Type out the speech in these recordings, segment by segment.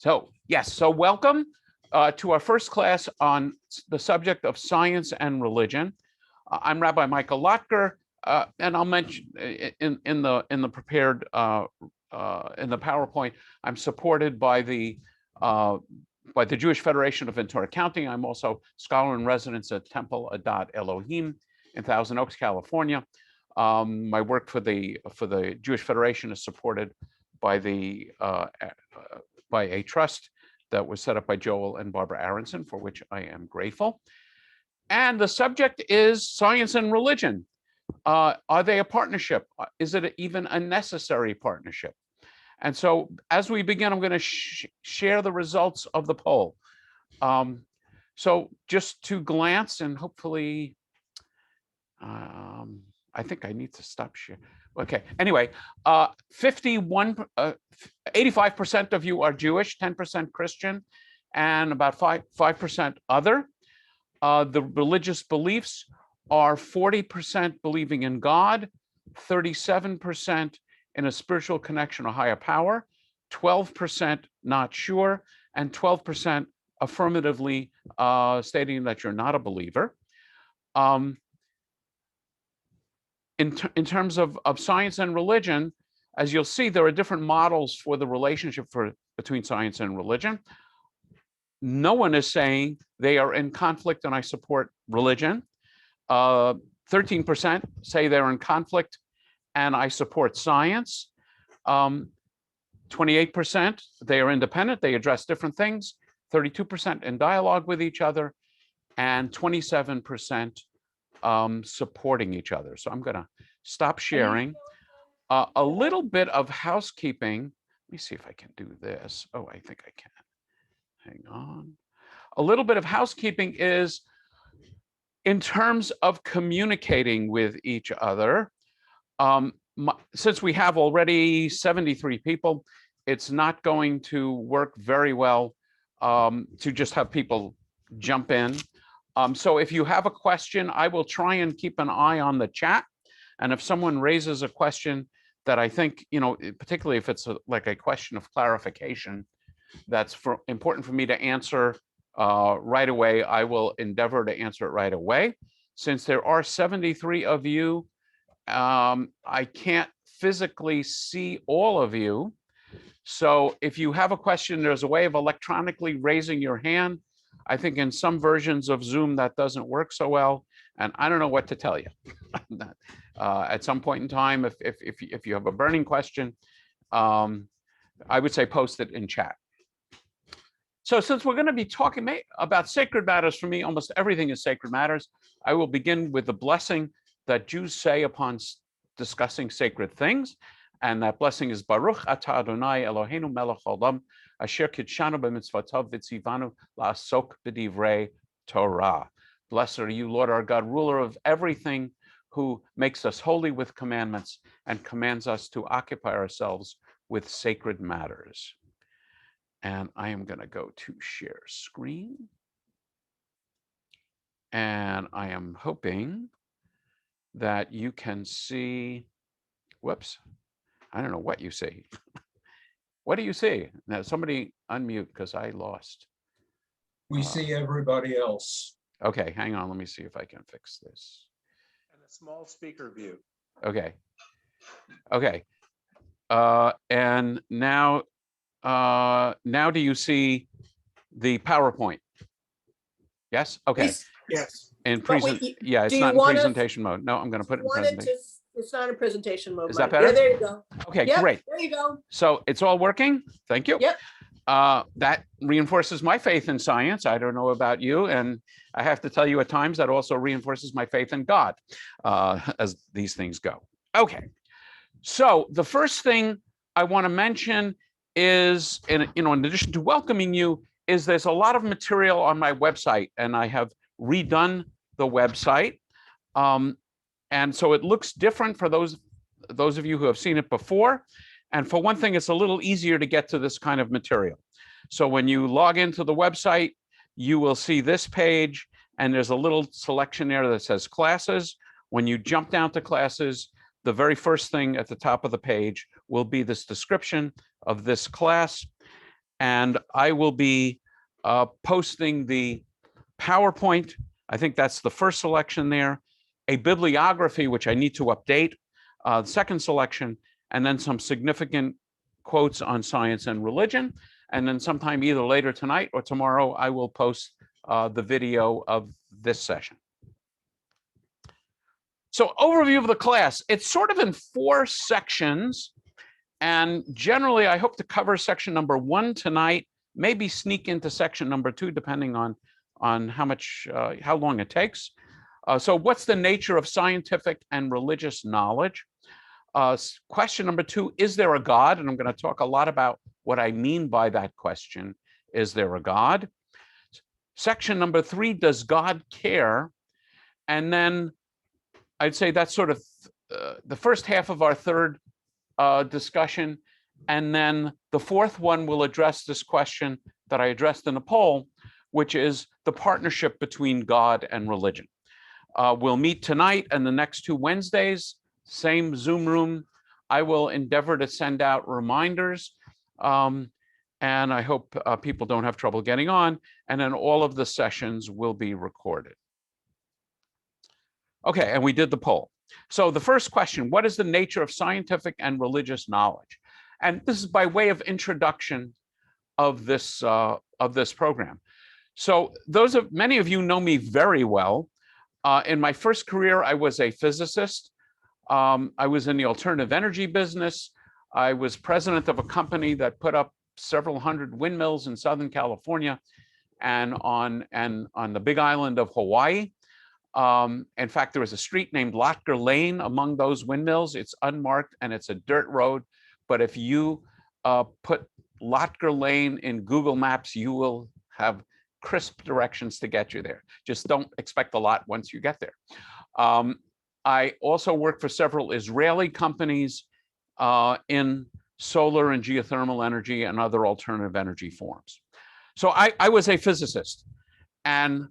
So welcome to our first class on the subject of science and religion. I'm Rabbi Michael Lotker, and I'll mention in the prepared in the PowerPoint, I'm supported by the Jewish Federation of Ventura County. I'm also scholar in residence at Temple Adat Elohim in Thousand Oaks, California. My work for the Jewish Federation is supported by by a trust that was set up by Joel and Barbara Aronson, for which I am grateful. And the subject is science and religion. Are they a partnership? Is it even a necessary partnership? And so as we begin, I'm going to share the results of the poll. So just to glance, and hopefully, I think I need to stop sharing. Okay, anyway, 85% of you are Jewish, 10% Christian, and about 5% other. The religious beliefs are 40% believing in God, 37% in a spiritual connection or higher power, 12% not sure, and 12% affirmatively stating that you're not a believer. In terms of science and religion, as you'll see, there are different models for the relationship between science and religion. No one is saying they are in conflict and I support religion. 13% say they're in conflict and I support science. 28%, they are independent, they address different things. 32% in dialogue with each other, and 27% supporting each other. So I'm going to stop sharing. A little bit of housekeeping. Let me see if I can do this. Oh, I think I can. Hang on. A little bit of housekeeping is in terms of communicating with each other. Since we have already 73 people, it's not going to work very well to just have people jump in. So if you have a question, I will try and keep an eye on the chat. And if someone raises a question that I think, particularly if it's like a question of clarification, that's important for me to answer right away, I will endeavor to answer it right away. Since there are 73 of you, I can't physically see all of you. So if you have a question, there's a way of electronically raising your hand. I think in some versions of Zoom that doesn't work so well, and I don't know what to tell you. At some point in time, if you have a burning question, I would say post it in chat. So since we're going to be talking about sacred matters, for me, almost everything is sacred matters. I will begin with the blessing that Jews say upon discussing sacred things. And that blessing is Baruch atah Adonai Eloheinu melech haolam asher kitshanu b'mitzvotav v'tzivanu la'asok b'divrei Torah. Blessed are you, Lord our God, ruler of everything, who makes us holy with commandments and commands us to occupy ourselves with sacred matters. And I am going to go to share screen. And I am hoping that you can see, whoops, I don't know what you see. What do you see? Now, somebody unmute because I lost. We see everybody else. Okay, hang on. Let me see if I can fix this. And a small speaker view. Okay. Okay. And now do you see the PowerPoint? Yes? Okay. Yes. Yeah, it's not in presentation mode. No, I'm going to put it in presentation. It's not in presentation mode. Is that better? Yeah, there you go. Okay, Yep, great. there you go. So it's all working? Thank you. Yep. That reinforces my faith in science. I don't know about you. And I have to tell you at times that also reinforces my faith in God as these things go. Okay. So the first thing I want to mention is, in addition to welcoming you, is there's a lot of material on my website, and I have redone the website. And so it looks different for those of you who have seen it before. And for one thing, it's a little easier to get to this kind of material. So when you log into the website, you will see this page, and there's a little selection there that says classes. When you jump down to classes, the very first thing at the top of the page will be this description of this class. And I will be posting the PowerPoint. I think that's the first selection there, a bibliography, which I need to update, the second selection, and then some significant quotes on science and religion. And then sometime either later tonight or tomorrow, I will post the video of this session. So overview of the class, it's sort of in 4 sections. And generally, I hope to cover section number 1 tonight, maybe sneak into section number 2, depending on how long it takes. So what's the nature of scientific and religious knowledge? Question number 2, is there a God? And I'm going to talk a lot about what I mean by that question. Is there a God? Section number 3, does God care? And then I'd say that's sort of the first half of our third discussion. And then the fourth one will address this question that I addressed in the poll, which is the partnership between God and religion. We'll meet tonight and the next 2 Wednesdays, same Zoom room. I will endeavor to send out reminders, and I hope people don't have trouble getting on. And then all of the sessions will be recorded. Okay, and we did the poll. So the first question, what is the nature of scientific and religious knowledge? And this is by way of introduction of this program. So many of you know me very well. In my first career, I was a physicist. I was in the alternative energy business. I was president of a company that put up several hundred windmills in Southern California and on the Big Island of Hawaii. In fact, there was a street named Lotger Lane among those windmills. It's unmarked and it's a dirt road. But if you put Lotger Lane in Google Maps, you will have crisp directions to get you there. Just don't expect a lot once you get there. I also worked for several Israeli companies in solar and geothermal energy and other alternative energy forms. So I was a physicist, and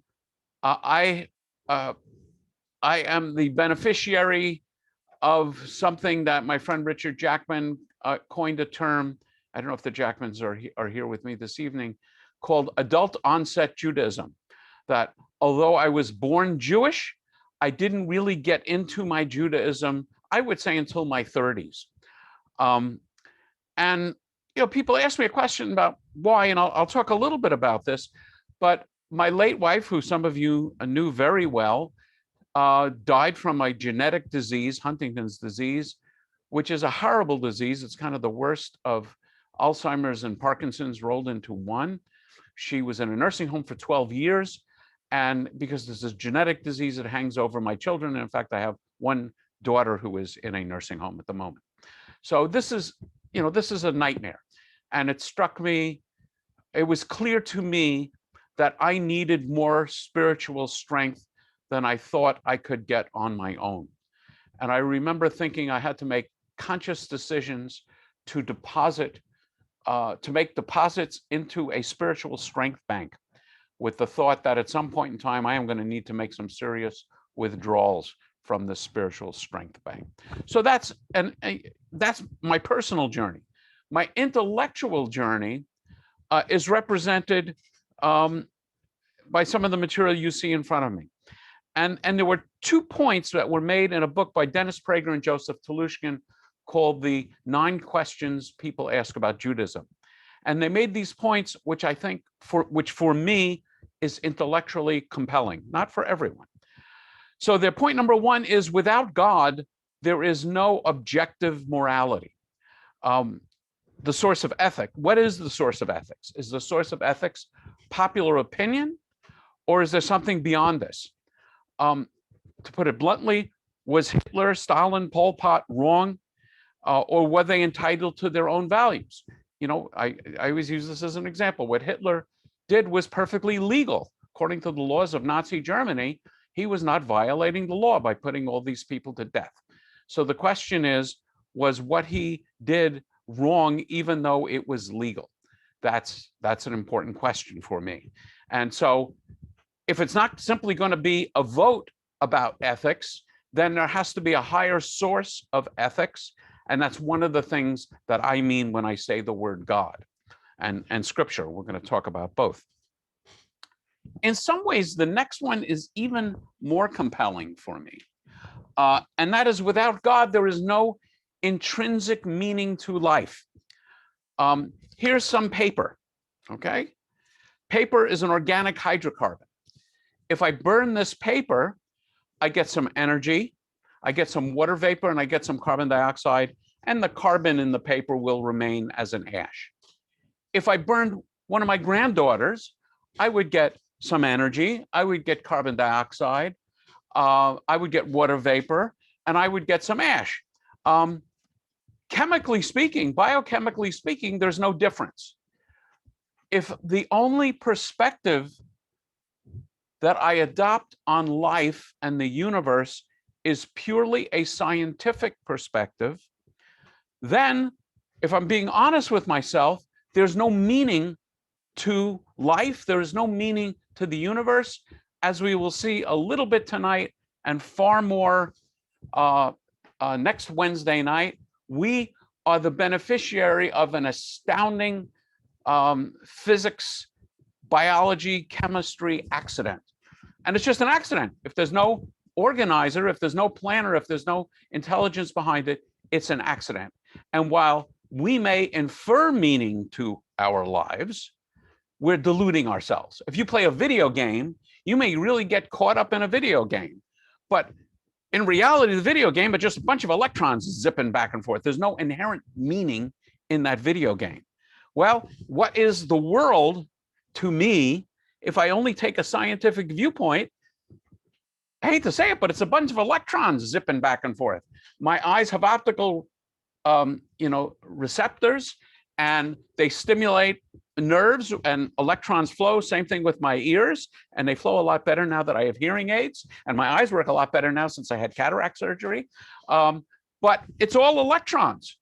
I am the beneficiary of something that my friend Richard Jackman coined a term. I don't know if the Jackmans are here with me this evening, called adult onset Judaism. That although I was born Jewish, I didn't really get into my Judaism, I would say, until my 30s. And people ask me a question about why, and I'll talk a little bit about this. But my late wife, who some of you knew very well, died from a genetic disease, Huntington's disease, which is a horrible disease. It's kind of the worst of Alzheimer's and Parkinson's rolled into one. She was in a nursing home for 12 years. And because this is a genetic disease, it hangs over my children. And in fact, I have one daughter who is in a nursing home at the moment. So this is a nightmare. And it struck me, it was clear to me that I needed more spiritual strength than I thought I could get on my own. And I remember thinking I had to make conscious decisions to make deposits into a spiritual strength bank, with the thought that at some point in time, I am going to need to make some serious withdrawals from the spiritual strength bank. So that's my personal journey. My intellectual journey is represented by some of the material you see in front of me. And there were 2 points that were made in a book by Dennis Prager and Joseph Telushkin called The 9 Questions People Ask About Judaism. And they made these points, which I think, for me, is intellectually compelling, not for everyone. So their point number 1 is, without God, there is no objective morality. The source of ethics. What is the source of ethics? Is the source of ethics popular opinion, or is there something beyond this? To put it bluntly, was Hitler, Stalin, Pol Pot wrong, or were they entitled to their own values? I always use this as an example. What Hitler did was perfectly legal. According to the laws of Nazi Germany, he was not violating the law by putting all these people to death. So the question is, was what he did wrong, even though it was legal? That's an important question for me. And so if it's not simply going to be a vote about ethics, then there has to be a higher source of ethics. And that's one of the things that I mean when I say the word God. and scripture. We're going to talk about both. In some ways, the next one is even more compelling for me. And that is, without God, there is no intrinsic meaning to life. Here's some paper, okay? Paper is an organic hydrocarbon. If I burn this paper, I get some energy, I get some water vapor, and I get some carbon dioxide, and the carbon in the paper will remain as an ash. If I burned one of my granddaughters, I would get some energy, I would get carbon dioxide, I would get water vapor, and I would get some ash. Chemically speaking, biochemically speaking, there's no difference. If the only perspective that I adopt on life and the universe is purely a scientific perspective, then, if I'm being honest with myself, there's no meaning to life, there is no meaning to the universe, as we will see a little bit tonight and far more next Wednesday night. We are the beneficiary of an astounding physics, biology, chemistry accident. And it's just an accident. If there's no organizer, if there's no planner, if there's no intelligence behind it, it's an accident. And while we may infer meaning to our lives, we're deluding ourselves. If you play a video game, you may really get caught up in a video game. But in reality, the video game is just a bunch of electrons zipping back and forth. There's no inherent meaning in that video game. Well, what is the world to me if I only take a scientific viewpoint? I hate to say it, but it's a bunch of electrons zipping back and forth. My eyes have optical receptors, and they stimulate nerves, and electrons flow. Same thing with my ears, and they flow a lot better now that I have hearing aids, and my eyes work a lot better now since I had cataract surgery. But it's all electrons.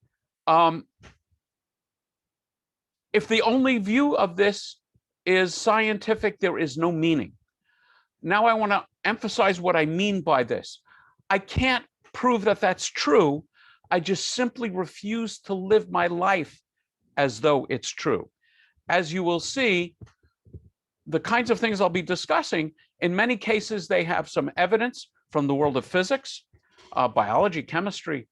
If the only view of this is scientific, there is no meaning. Now I want to emphasize what I mean by this. I can't prove that that's true. I just simply refuse to live my life as though it's true. As you will see, the kinds of things I'll be discussing, in many cases, they have some evidence from the world of physics, biology, chemistry.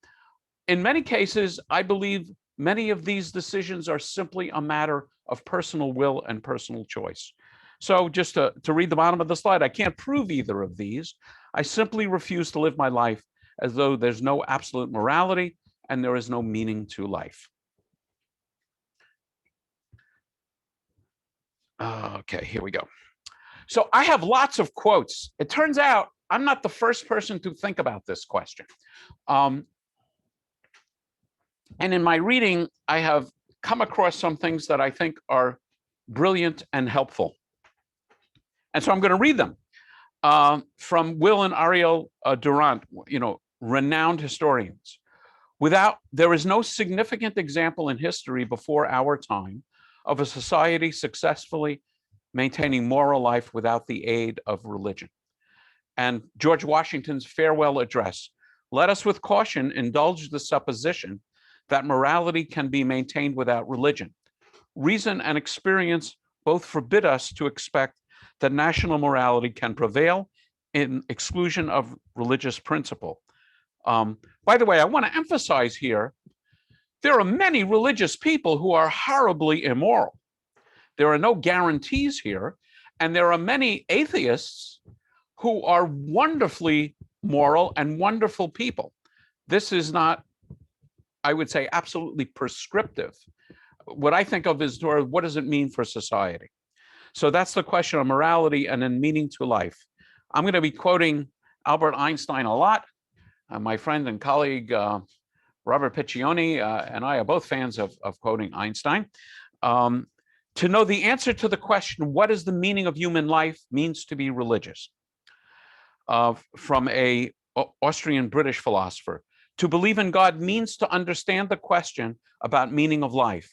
In many cases, I believe many of these decisions are simply a matter of personal will and personal choice. So just to read the bottom of the slide, I can't prove either of these. I simply refuse to live my life as though there's no absolute morality and there is no meaning to life. Okay, here we go. So I have lots of quotes. It turns out I'm not the first person to think about this question. And in my reading, I have come across some things that I think are brilliant and helpful. And so I'm going to read them from Will and Ariel Durant, renowned historians. There is no significant example in history before our time of a society successfully maintaining moral life without the aid of religion. And George Washington's farewell address: let us with caution indulge the supposition that morality can be maintained without religion. Reason and experience both forbid us to expect that national morality can prevail in exclusion of religious principle. By the way, I want to emphasize here, there are many religious people who are horribly immoral. There are no guarantees here, and there are many atheists who are wonderfully moral and wonderful people. This is not, I would say, absolutely prescriptive. What I think of is, what does it mean for society? So that's the question of morality and then meaning to life. I'm going to be quoting Albert Einstein a lot. My friend and colleague, Robert Piccioni, and I are both fans of quoting Einstein. To know the answer to the question, what is the meaning of human life, means to be religious. From a Austrian-British philosopher. To believe in God means to understand the question about meaning of life.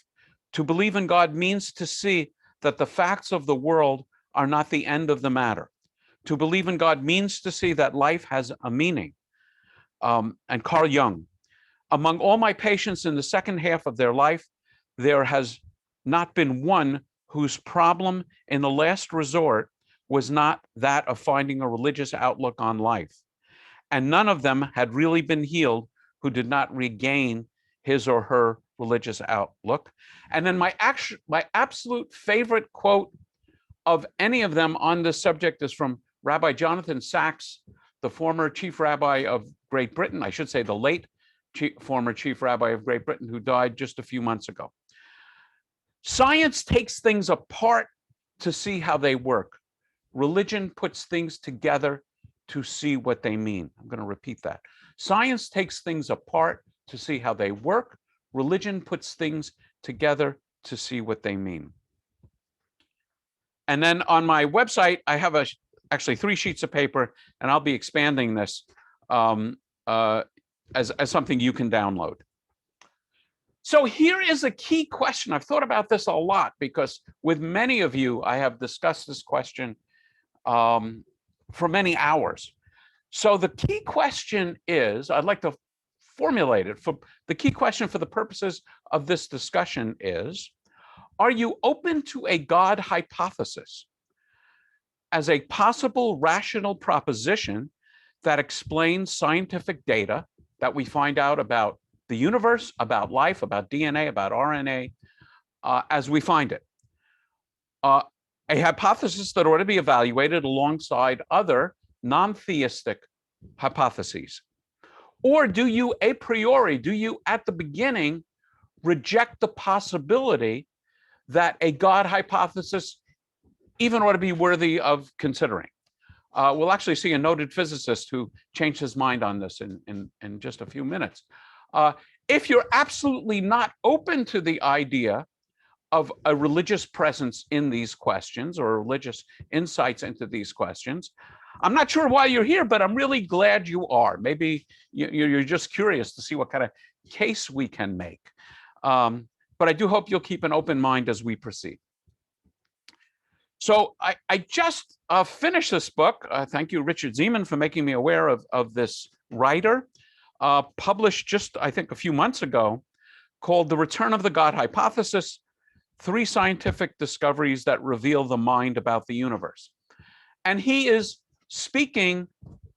To believe in God means to see that the facts of the world are not the end of the matter. To believe in God means to see that life has a meaning. And Carl Jung: among all my patients in the second half of their life, there has not been one whose problem in the last resort was not that of finding a religious outlook on life. And none of them had really been healed who did not regain his or her religious outlook. And then my absolute favorite quote of any of them on this subject is from Rabbi Jonathan Sachs, the former chief rabbi of Great Britain, I should say the late former chief rabbi of Great Britain, who died just a few months ago. Science takes things apart to see how they work. Religion puts things together to see what they mean. I'm going to repeat that. Science takes things apart to see how they work. Religion puts things together to see what they mean. And then on my website, I have actually 3 sheets of paper, and I'll be expanding this as something you can download. So here is a key question. I've thought about this a lot because with many of you, I have discussed this question for many hours. So the key question is, I'd like to formulate it. The key question for the purposes of this discussion is, are you open to a God hypothesis as a possible rational proposition that explains scientific data that we find out about the universe, about life, about DNA, about RNA, as we find it? A hypothesis that ought to be evaluated alongside other non-theistic hypotheses. Or do you a priori, do you at the beginning reject the possibility that a God hypothesis even ought to be worthy of considering? We'll actually see a noted physicist who changed his mind on this in just a few minutes. If you're absolutely not open to the idea of a religious presence in these questions or religious insights into these questions, I'm not sure why you're here, but I'm really glad you are. Maybe you're just curious to see what kind of case we can make. But I do hope you'll keep an open mind as we proceed. So I just finished this book. Thank you, Richard Zeman, for making me aware of this writer, published just, I think, a few months ago, called The Return of the God Hypothesis, 3 Scientific Discoveries That Reveal the Mind About the Universe. And he is speaking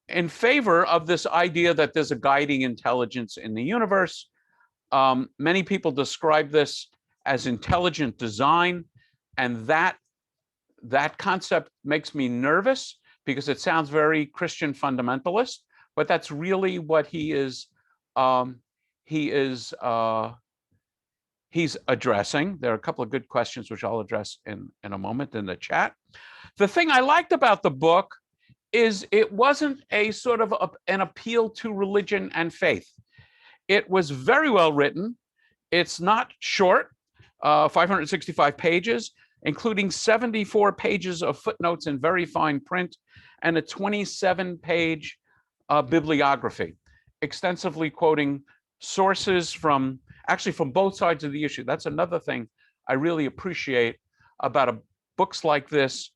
in favor of this idea that there's a guiding intelligence in the universe. Many people describe this as intelligent design, and that concept makes me nervous because it sounds very Christian fundamentalist, but that's really what he's addressing. There are a couple of good questions which I'll address in a moment in the chat. The thing I liked about the book is it wasn't a sort of an appeal to religion and faith. It was very well written. It's not short, 565 pages, including 74 pages of footnotes in very fine print and a 27-page bibliography, extensively quoting sources from both sides of the issue. That's another thing I really appreciate about books like this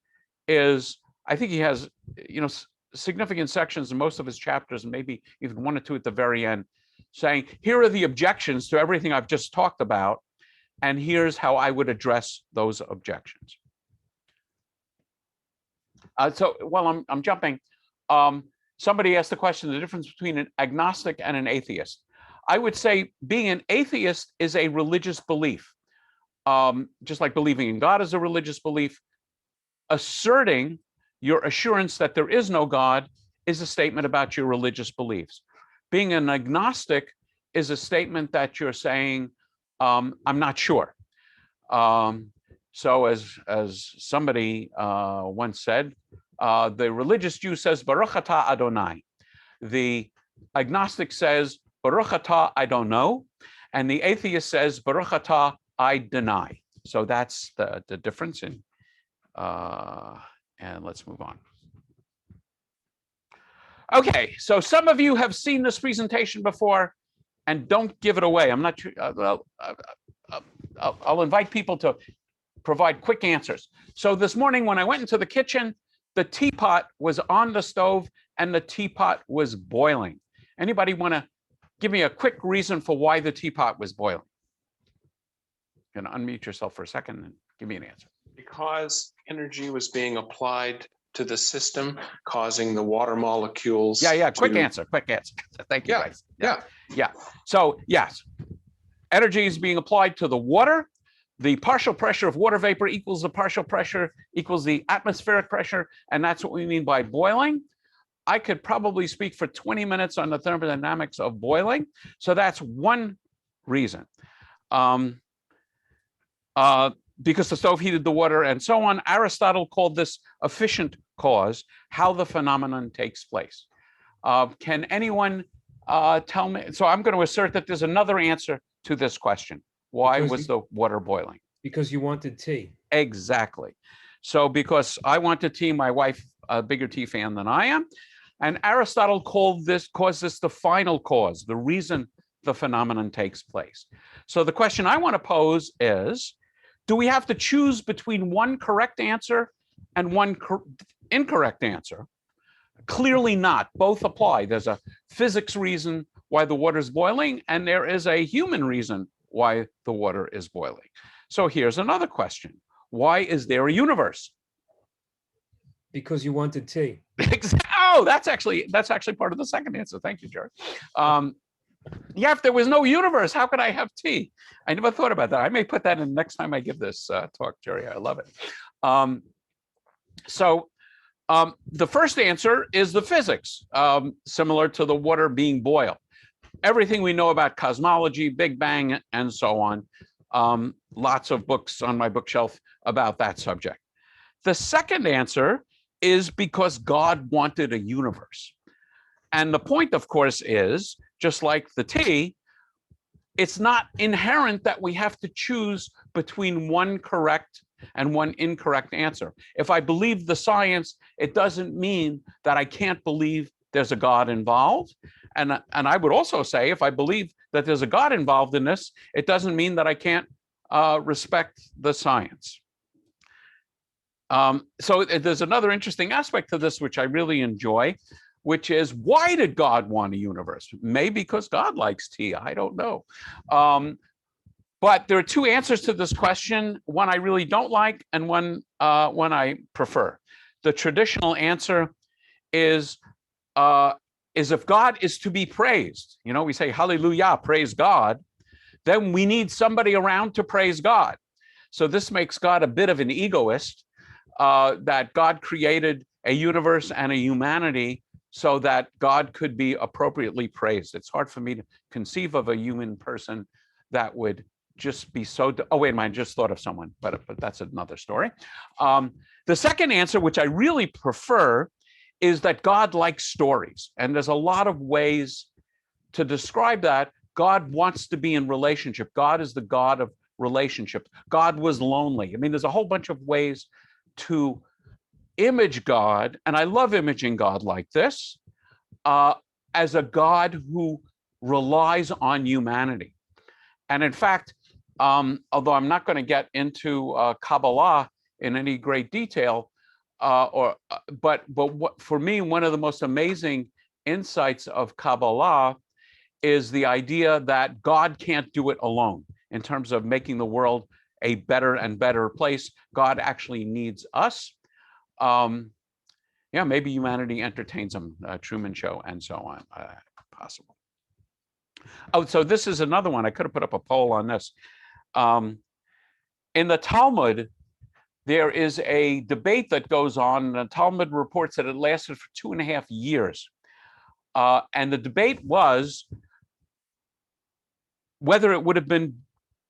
is I think he has, significant sections in most of his chapters, and maybe even 1 or 2 at the very end, saying, here are the objections to everything I've just talked about, and here's how I would address those objections. So while I'm jumping, somebody asked the question, the difference between an agnostic and an atheist. I would say being an atheist is a religious belief, just like believing in God is a religious belief. Asserting your assurance that there is no God is a statement about your religious beliefs. Being an agnostic is a statement that you're saying, I'm not sure. So as somebody once said, the religious Jew says, Baruch atah Adonai. The agnostic says, Baruch atah, I don't know. And the atheist says, Baruch atah, I deny. So that's the difference in, and let's move on. Okay, so some of you have seen this presentation before, and don't give it away. I'm not sure. I'll invite people to provide quick answers. So this morning when I went into the kitchen, the teapot was on the stove and the teapot was boiling. Anybody want to give me a quick reason for why the teapot was boiling? can unmute yourself for a second and give me an answer. Because energy was being applied to the system, causing the water molecules. Yeah. Quick to- answer. Thank you, Yeah, guys. yeah. So yes, energy is being applied to the water. The partial pressure of water vapor equals the partial pressure equals the atmospheric pressure, and that's what we mean by boiling. I could probably speak for 20 minutes on the thermodynamics of boiling. So that's one reason. Because the stove heated the water and so on. Aristotle called this efficient cause, how the phenomenon takes place. Can anyone tell me? So I'm going to assert that there's another answer to this question. Why was the water boiling? Because you wanted tea. Exactly. So because I wanted tea, my wife, a bigger tea fan than I am. And Aristotle caused this the final cause, the reason the phenomenon takes place. So the question I want to pose is, do we have to choose between one correct answer and one incorrect answer? Clearly not. Both apply. There's a physics reason why the water is boiling, and there is a human reason why the water is boiling. So here's another question. Why is there a universe? Because you wanted tea. Oh, that's actually part of the second answer. Thank you, Jerry. Yeah, if there was no universe, how could I have tea? I never thought about that. I may put that in next time I give this talk, Jerry. I love it. The first answer is the physics, similar to the water being boiled. Everything we know about cosmology, Big Bang, and so on. Lots of books on my bookshelf about that subject. The second answer is because God wanted a universe. And the point, of course, is, just like the tea, it's not inherent that we have to choose between one correct and one incorrect answer. If I believe the science, it doesn't mean that I can't believe there's a God involved. And I would also say, if I believe that there's a God involved in this, it doesn't mean that I can't respect the science. So there's another interesting aspect to this, which I really enjoy, which is, why did God want a universe? Maybe because God likes tea. I don't know. But there are two answers to this question, one I really don't like and one I prefer. The traditional answer is if God is to be praised, we say, hallelujah, praise God, then we need somebody around to praise God. So this makes God a bit of an egoist, that God created a universe and a humanity so that God could be appropriately praised. It's hard for me to conceive of a human person that would just be so, oh, wait a minute, I just thought of someone, but that's another story. The second answer, which I really prefer, is that God likes stories. And there's a lot of ways to describe that. God wants to be in relationship. God is the God of relationship. God was lonely. I mean, there's a whole bunch of ways to image God, and I love imaging God like this, as a God who relies on humanity. And in fact, although I'm not going to get into Kabbalah in any great detail, but what, for me, one of the most amazing insights of Kabbalah is the idea that God can't do it alone in terms of making the world a better and better place. God actually needs us. Yeah, maybe humanity entertains him, Truman Show, and so on, possible. Oh, so this is another one. I could have put up a poll on this. In the Talmud, there is a debate that goes on. The Talmud reports that it lasted for 2.5 years. And the debate was whether it would have been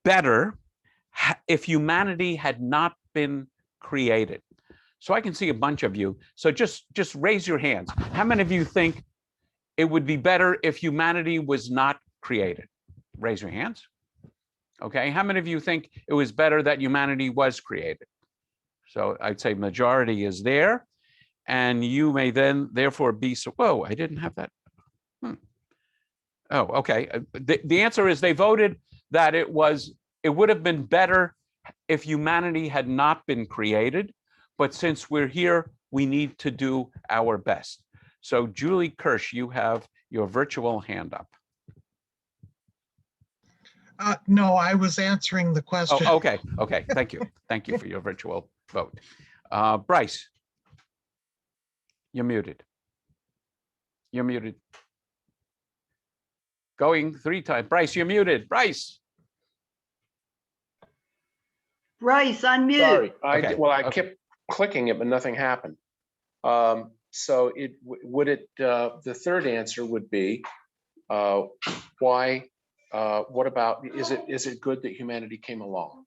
better if humanity had not been created. So I can see a bunch of you. So just raise your hands. How many of you think it would be better if humanity was not created? Raise your hands. Okay. How many of you think it was better that humanity was created? So I'd say majority is there. And you may then therefore be, so, whoa, I didn't have that. Oh, okay. The answer is they voted that it would have been better if humanity had not been created. But since we're here, we need to do our best. So Julie Kirsch, you have your virtual hand up. No, I was answering the question. Oh, okay, okay. Thank you. Thank you for your virtual vote. Bryce, you're muted. You're muted. Going 3 times. Bryce, you're muted. Bryce. Bryce, unmute. Sorry, Okay, I okay. kept clicking it, but nothing happened. So the third answer would be, why, what about, is it good that humanity came along?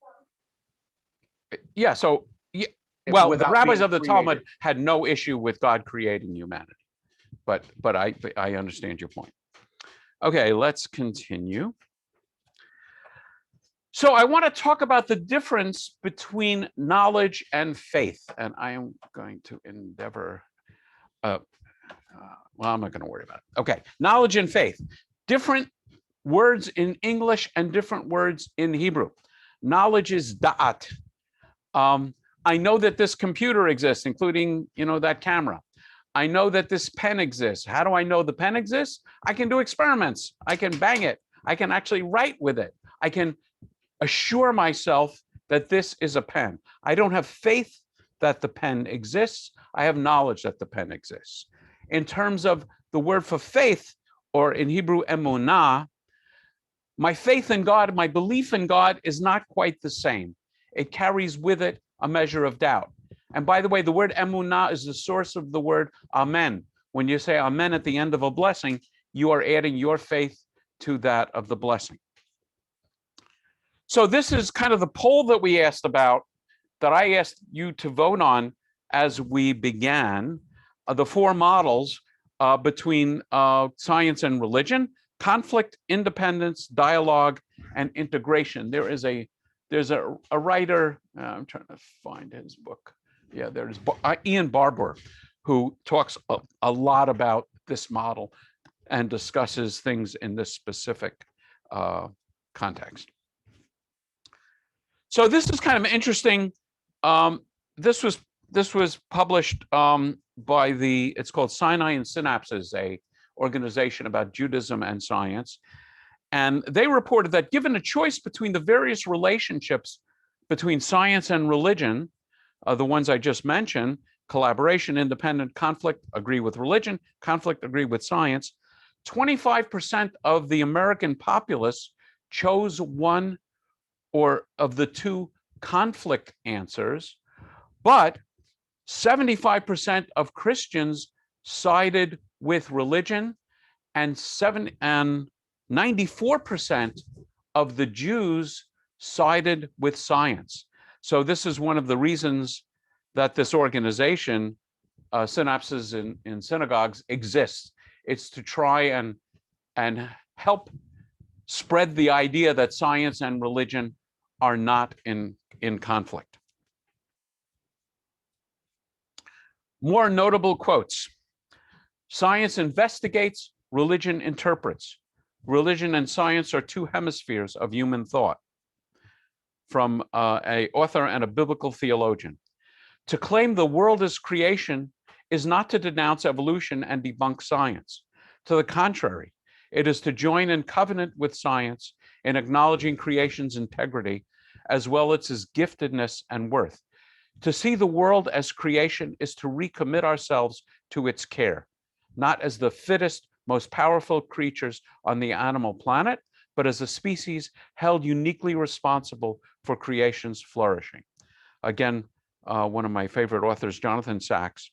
Yeah, so, well, the Without rabbis being of the Talmud created. had no issue with God creating humanity. But I understand your point. Okay, let's continue. So I want to talk about the difference between knowledge and faith. And I am going to endeavor, well, I'm not going to worry about it. Okay, knowledge and faith. Different words in English and different words in Hebrew. Knowledge is da'at. I know that this computer exists, including, that camera. I know that this pen exists. How do I know the pen exists? I can do experiments. I can bang it. I can actually write with it. I can assure myself that this is a pen. I don't have faith that the pen exists. I have knowledge that the pen exists. In terms of the word for faith, or in Hebrew, emunah, my faith in God, my belief in God is not quite the same. It carries with it a measure of doubt. And by the way, the word emunah is the source of the word amen. When you say amen at the end of a blessing, you are adding your faith to that of the blessing. So this is kind of the poll that we asked about, that I asked you to vote on as we began, the 4 models between science and religion: conflict, independence, dialogue, and integration. There's a writer, I'm trying to find his book. Yeah, there's Ian Barbour, who talks a lot about this model and discusses things in this specific context. So this is kind of interesting. This was published by it's called Sinai and Synapses, a organization about Judaism and science. And they reported that given a choice between the various relationships between science and religion, the ones I just mentioned, collaboration, independent, conflict, agree with religion, conflict, agree with science, 25% of the American populace chose one or of the 2 conflict answers, but 75% of Christians sided with religion, and 94% of the Jews sided with science. So this is one of the reasons that this organization, Synapses in Synagogues, exists. It's to try and help spread the idea that science and religion are not in conflict. More notable quotes. Science investigates, religion interprets. Religion and science are 2 hemispheres of human thought. From an author and a biblical theologian. To claim the world is creation is not to denounce evolution and debunk science. To the contrary, it is to join in covenant with science in acknowledging creation's integrity, as well as its giftedness and worth. To see the world as creation is to recommit ourselves to its care, not as the fittest, most powerful creatures on the animal planet, but as a species held uniquely responsible for creation's flourishing. Again, one of my favorite authors, Jonathan Sacks.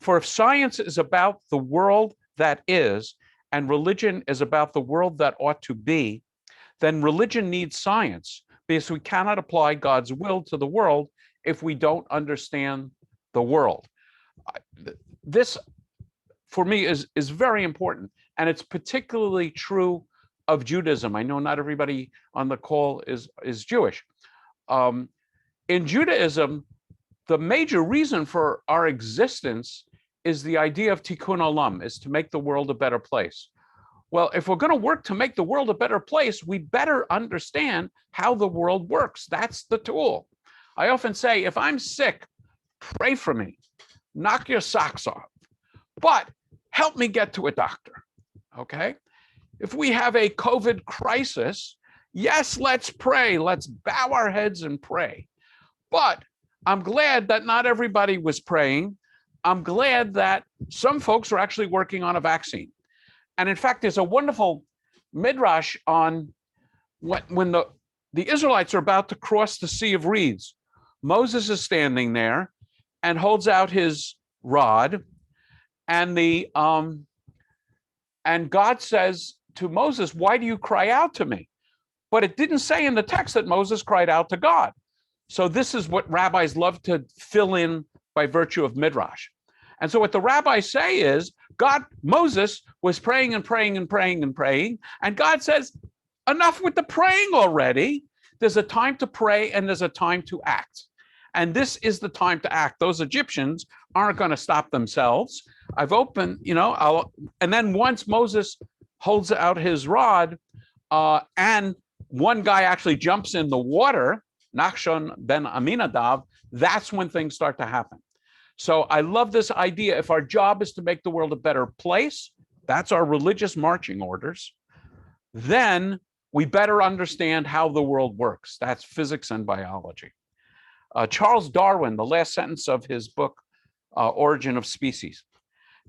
For if science is about the world that is, and religion is about the world that ought to be, then religion needs science, because we cannot apply God's will to the world if we don't understand the world. This, for me, is very important, and it's particularly true of Judaism. I know not everybody on the call is Jewish. In Judaism, the major reason for our existence is the idea of tikkun olam, is to make the world a better place. Well, if we're going to work to make the world a better place, we better understand how the world works. That's the tool. I often say, if I'm sick, pray for me, knock your socks off, but help me get to a doctor, okay? If we have a COVID crisis, Yes, let's pray. Let's bow our heads and pray. But I'm glad that not everybody was praying. I'm glad that some folks are actually working on a vaccine. And in fact, there's a wonderful midrash on when the Israelites are about to cross the Sea of Reeds. Moses is standing there and holds out his rod, and and God says to Moses, "Why do you cry out to me?" But it didn't say in the text that Moses cried out to God. So this is what rabbis love to fill in by virtue of midrash. And so what the rabbis say is, Moses was praying and praying and praying and praying, and God says, enough with the praying already. There's a time to pray and there's a time to act. And this is the time to act. Those Egyptians aren't going to stop themselves. I've opened, and then once Moses holds out his rod, and one guy actually jumps in the water, Nachshon ben Aminadav, that's when things start to happen. So I love this idea. If our job is to make the world a better place, that's our religious marching orders, then we better understand how the world works. That's physics and biology. Charles Darwin, the last sentence of his book, Origin of Species.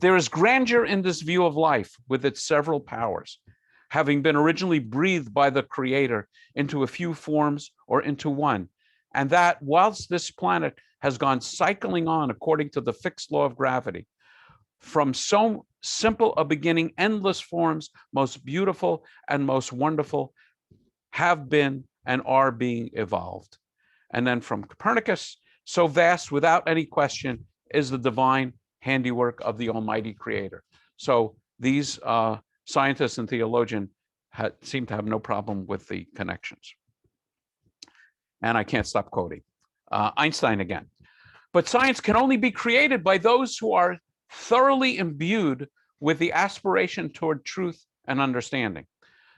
There is grandeur in this view of life with its several powers, having been originally breathed by the Creator into a few forms or into one, and that whilst this planet has gone cycling on according to the fixed law of gravity, from so simple a beginning, endless forms, most beautiful and most wonderful, have been and are being evolved. And then from Copernicus, so vast without any question is the divine handiwork of the Almighty Creator. So these scientists and theologians seem to have no problem with the connections. And I can't stop quoting Einstein again. But science can only be created by those who are thoroughly imbued with the aspiration toward truth and understanding.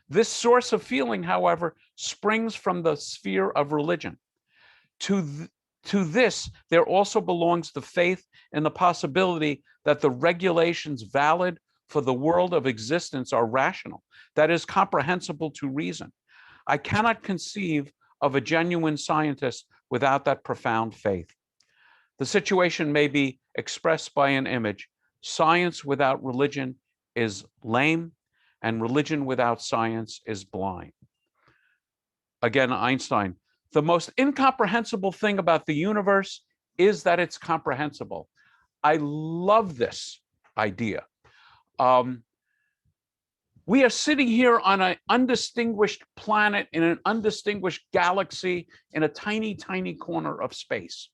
This source of feeling, however, springs from the sphere of religion. To this, there also belongs the faith in the possibility that the regulations valid for the world of existence are rational, that is comprehensible to reason. I cannot conceive of a genuine scientist without that profound faith. The situation may be expressed by an image. Science without religion is lame, and religion without science is blind. Again, Einstein, the most incomprehensible thing about the universe is that it's comprehensible. I love this idea. We are sitting here on an undistinguished planet in an undistinguished galaxy in a tiny, tiny corner of space.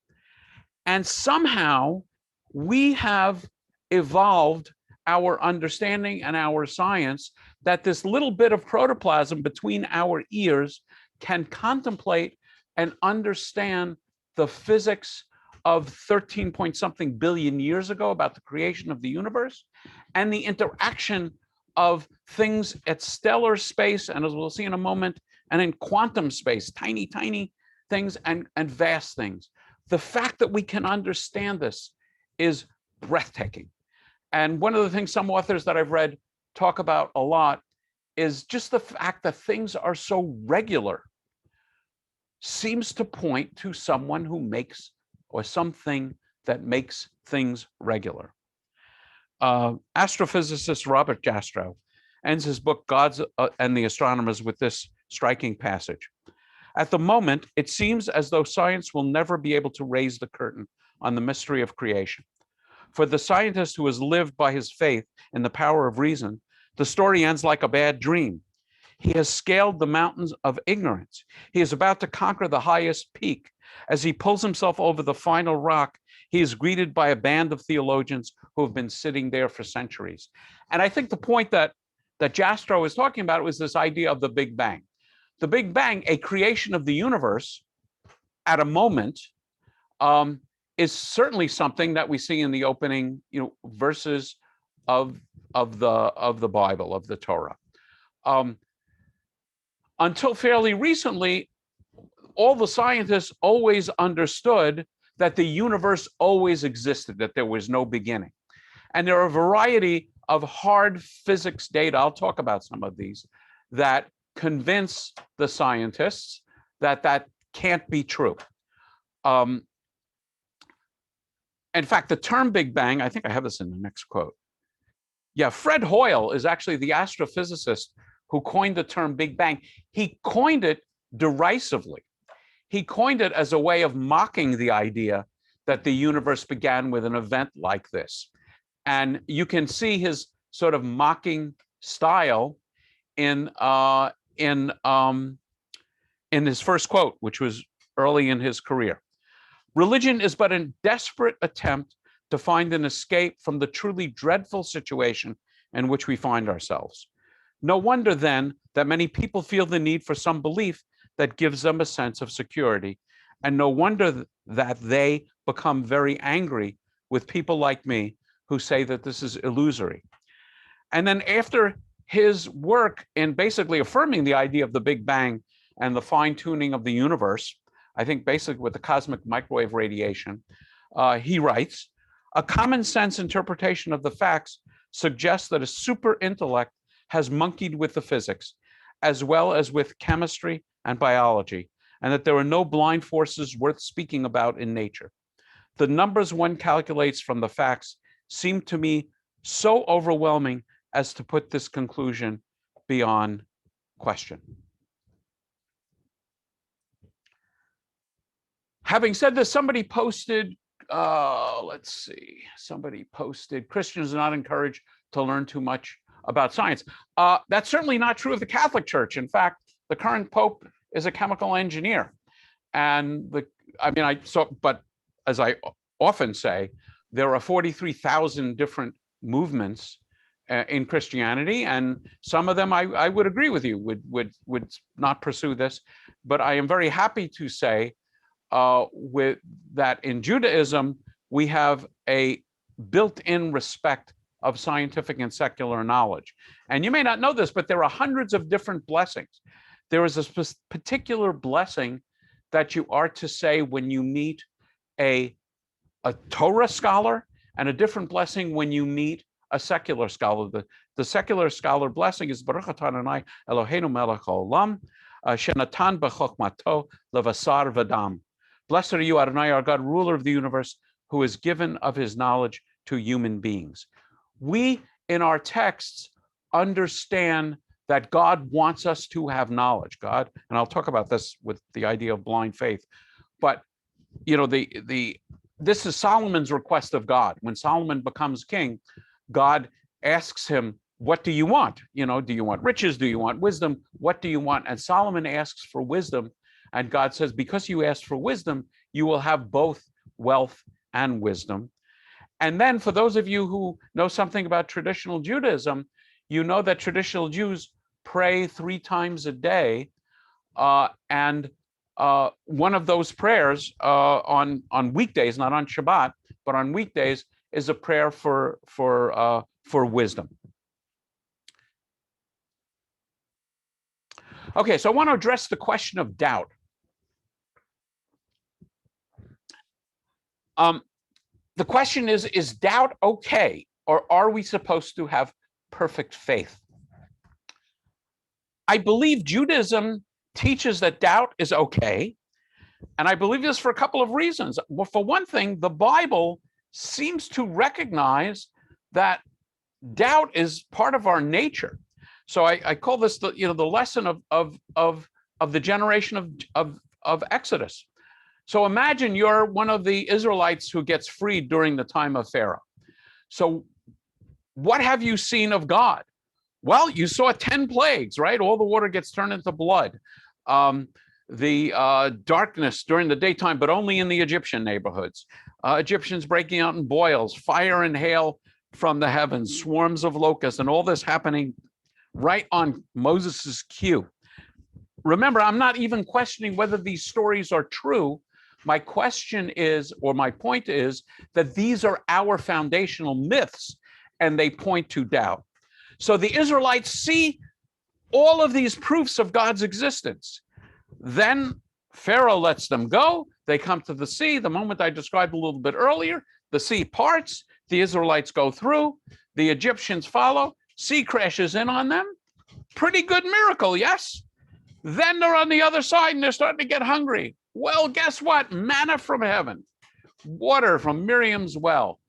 And somehow we have evolved our understanding and our science that this little bit of protoplasm between our ears can contemplate and understand the physics of 13 point something billion years ago about the creation of the universe and the interaction of things at stellar space, and as we'll see in a moment, and in quantum space, tiny, tiny things and vast things. The fact that we can understand this is breathtaking. And one of the things some authors that I've read talk about a lot is just the fact that things are so regular seems to point to someone who makes, or something that makes things regular. Astrophysicist Robert Jastrow ends his book, Gods and the Astronomers, with this striking passage. At the moment, it seems as though science will never be able to raise the curtain on the mystery of creation. For the scientist who has lived by his faith in the power of reason, the story ends like a bad dream. He has scaled the mountains of ignorance. He is about to conquer the highest peak. As he pulls himself over the final rock, he is greeted by a band of theologians who have been sitting there for centuries. And I think the point that Jastrow was talking about was this idea of the Big Bang. The Big Bang, a creation of the universe at a moment, is certainly something that we see in the opening, verses of the Bible, of the Torah. Until fairly recently, all the scientists always understood that the universe always existed, that there was no beginning. And there are a variety of hard physics data, I'll talk about some of these, that convince the scientists that that can't be true. In fact, the term Big Bang, I think I have this in the next quote. Yeah, Fred Hoyle is actually the astrophysicist who coined the term Big Bang. He coined it derisively. He coined it as a way of mocking the idea that the universe began with an event like this. And you can see his sort of mocking style in his first quote, which was early in his career. Religion is but a desperate attempt to find an escape from the truly dreadful situation in which we find ourselves. No wonder then that many people feel the need for some belief that gives them a sense of security. And no wonder that they become very angry with people like me who say that this is illusory. And then after his work in basically affirming the idea of the Big Bang and the fine-tuning of the universe, I think basically with the cosmic microwave radiation, he writes, a common sense interpretation of the facts suggests that a super intellect has monkeyed with the physics, as well as with chemistry and biology, and that there are no blind forces worth speaking about in nature. The numbers one calculates from the facts seem to me so overwhelming as to put this conclusion beyond question. Having said this, somebody posted, let's see, somebody posted, Christians are not encouraged to learn too much about science. That's certainly not true of the Catholic Church. In fact, the current Pope is a chemical engineer. And but as I often say, there are 43,000 different movements in Christianity, and some of them I would agree with you would not pursue this. But I am very happy to say with that in Judaism, we have a built-in respect of scientific and secular knowledge. And you may not know this, but there are hundreds of different blessings. There is a particular blessing that you are to say when you meet a Torah scholar, and a different blessing when you meet a secular scholar. The secular scholar blessing is Baruch atah Adonai Eloheinu melech haolam, shenatan b'chokmato levasar v'dam. Blessed are you, Adonai, our God, ruler of the universe, who has given of his knowledge to human beings. We, in our texts, understand that God wants us to have knowledge. God, and I'll talk about this with the idea of blind faith, but you know, this is Solomon's request of God. When Solomon becomes king, God asks him, what do you want? You know, do you want riches? Do you want wisdom? What do you want? And Solomon asks for wisdom. And God says, because you asked for wisdom, you will have both wealth and wisdom. And then for those of you who know something about traditional Judaism, you know that traditional Jews pray 3 times a day. And one of those prayers on weekdays, not on Shabbat, but on weekdays, is a prayer for wisdom. Okay, so I want to address the question of doubt. The question is doubt okay, or are we supposed to have perfect faith? I believe Judaism teaches that doubt is okay, and I believe this for a couple of reasons. Well, for one thing, the Bible seems to recognize that doubt is part of our nature. So I call this the lesson of the generation of Exodus. So imagine you're one of the Israelites who gets freed during the time of Pharaoh. So what have you seen of God? Well, you saw 10 plagues, right? All the water gets turned into blood. The darkness during the daytime, but only in the Egyptian neighborhoods. Egyptians breaking out in boils, fire and hail from the heavens, swarms of locusts, and all this happening right on Moses's cue. Remember, I'm not even questioning whether these stories are true. My question is, or my point is, that these are our foundational myths, and they point to doubt. So the Israelites see all of these proofs of God's existence. Then Pharaoh lets them go. They come to the sea. The moment I described a little bit earlier, the sea parts. The Israelites go through. The Egyptians follow. Sea crashes in on them. Pretty good miracle, yes? Then they're on the other side and they're starting to get hungry. Well, guess what? Manna from heaven, water from Miriam's well.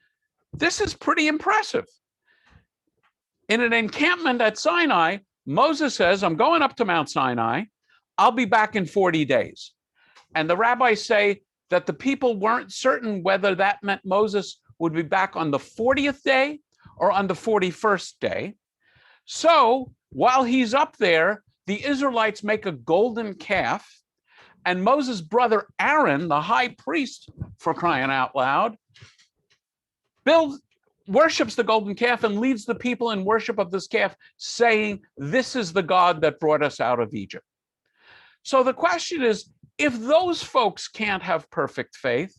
This is pretty impressive. In an encampment at Sinai, Moses says, I'm going up to Mount Sinai. I'll be back in 40 days. And the rabbis say that the people weren't certain whether that meant Moses would be back on the 40th day or on the 41st day. So while he's up there, the Israelites make a golden calf, and Moses' brother Aaron, the high priest, for crying out loud, worships the golden calf and leads the people in worship of this calf, saying, this is the God that brought us out of Egypt. So the question is, if those folks can't have perfect faith,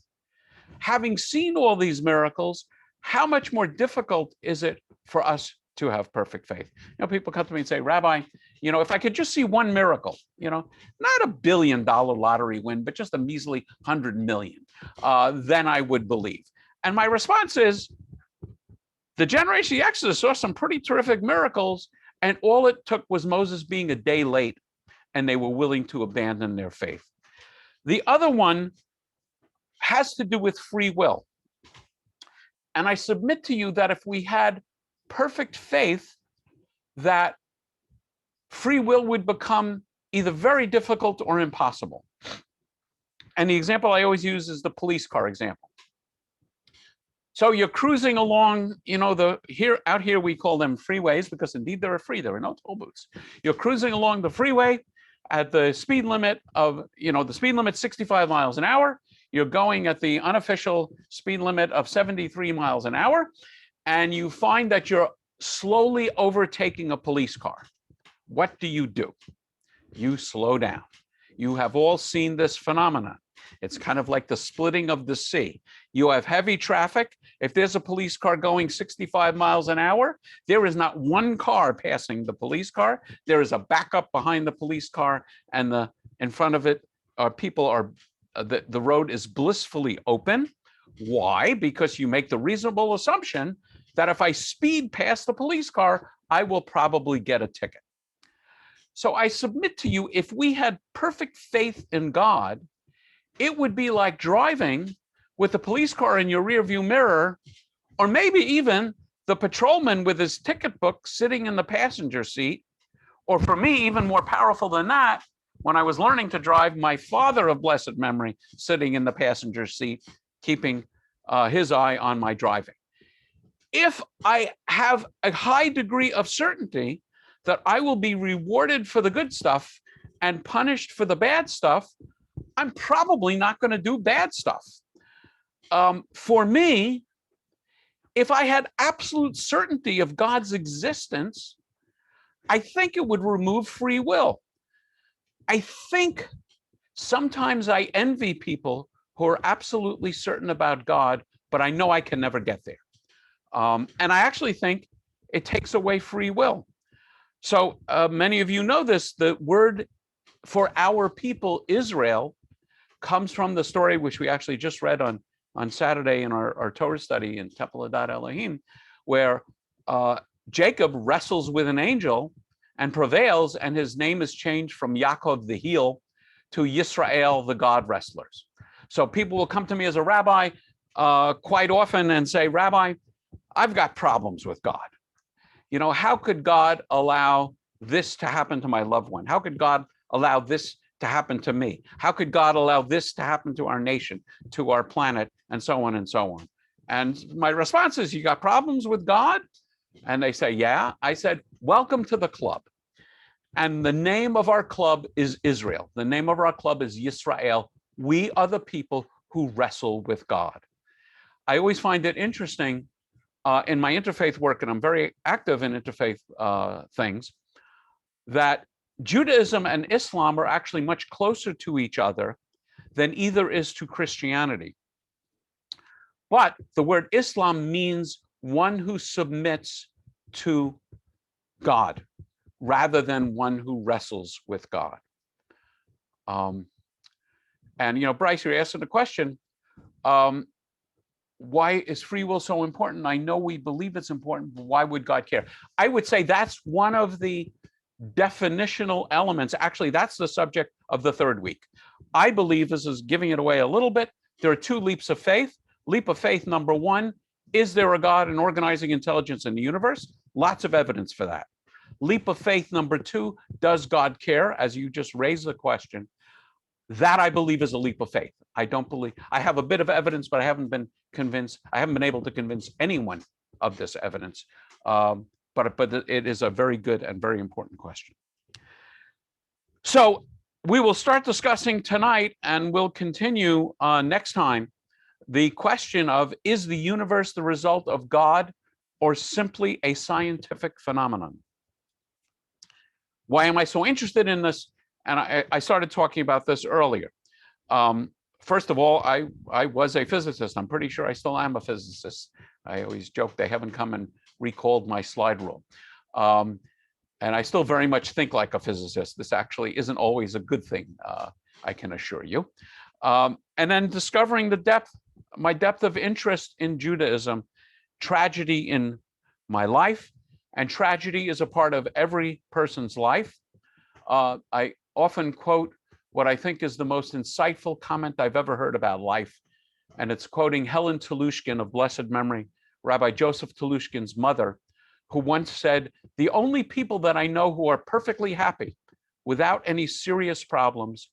having seen all these miracles, how much more difficult is it for us to have perfect faith? People come to me and say, Rabbi, if I could just see one miracle, not a $1 billion lottery win, but just a measly 100 million, then I would believe. And my response is, the generation of the Exodus saw some pretty terrific miracles, and all it took was Moses being a day late, and they were willing to abandon their faith. The other one has to do with free will. And I submit to you that if we had perfect faith, that free will would become either very difficult or impossible. And the example I always use is the police car example. So you're cruising along, out here we call them freeways because indeed they're free. There are no toll booths. You're cruising along the freeway at the speed limit of, the speed limit 65 miles an hour. You're going at the unofficial speed limit of 73 miles an hour, and you find that you're slowly overtaking a police car. What do? You slow down. You have all seen this phenomenon. It's kind of like the splitting of the sea. You have heavy traffic. If there's a police car going 65 miles an hour, there is not one car passing the police car. There is a backup behind the police car, and in front of it, the road is blissfully open. Why? Because you make the reasonable assumption that if I speed past the police car, I will probably get a ticket. So I submit to you, if we had perfect faith in God, it would be like driving with the police car in your rearview mirror, or maybe even the patrolman with his ticket book sitting in the passenger seat. Or for me, even more powerful than that, when I was learning to drive, my father of blessed memory sitting in the passenger seat, keeping his eye on my driving. If I have a high degree of certainty that I will be rewarded for the good stuff and punished for the bad stuff, I'm probably not going to do bad stuff. For me, if I had absolute certainty of God's existence, I think it would remove free will. I think sometimes I envy people who are absolutely certain about God, but I know I can never get there. And I actually think it takes away free will. So many of you know this, the word for our people, Israel, comes from the story which we actually just read on Saturday in our Torah study in Temple Adat Elohim, where Jacob wrestles with an angel and prevails, and his name is changed from Yaakov the heel to Yisrael the God wrestlers. So people will come to me as a rabbi quite often and say, Rabbi, I've got problems with God. How could God allow this to happen to my loved one? How could God allow this to happen to me? How could God allow this to happen to our nation, to our planet, and so on and so on? And my response is, you got problems with God? And they say, yeah. I said, welcome to the club. And the name of our club is Israel. The name of our club is Yisrael. We are the people who wrestle with God. I always find it interesting in my interfaith work, and I'm very active in interfaith things, that Judaism and Islam are actually much closer to each other than either is to Christianity. But the word Islam means one who submits to God rather than one who wrestles with God. And Bryce, you're asking the question, why is free will so important? I know we believe it's important, but why would God care? I would say that's one of the definitional elements. Actually, that's the subject of the third week. I believe this is giving it away a little bit. There are two leaps of faith. Leap of faith number one, is there a God and organizing intelligence in the universe? Lots of evidence for that. Leap of faith number two, does God care? As you just raised the question, that I believe is a leap of faith. I don't believe, I have a bit of evidence, but I haven't been convinced, I haven't been able to convince anyone of this evidence. But it is a very good and very important question. So we will start discussing tonight, and we'll continue next time, the question of, is the universe the result of God or simply a scientific phenomenon? Why am I so interested in this? And I started talking about this earlier. First of all, I was a physicist. I'm pretty sure I still am a physicist. I always joke they haven't come and recalled my slide rule. And I still very much think like a physicist. This actually isn't always a good thing, I can assure you. And then discovering my depth of interest in Judaism, tragedy in my life, and tragedy is a part of every person's life. I often quote what I think is the most insightful comment I've ever heard about life. And it's quoting Helen Telushkin of blessed memory, Rabbi Joseph Telushkin's mother, who once said, the only people that I know who are perfectly happy without any serious problems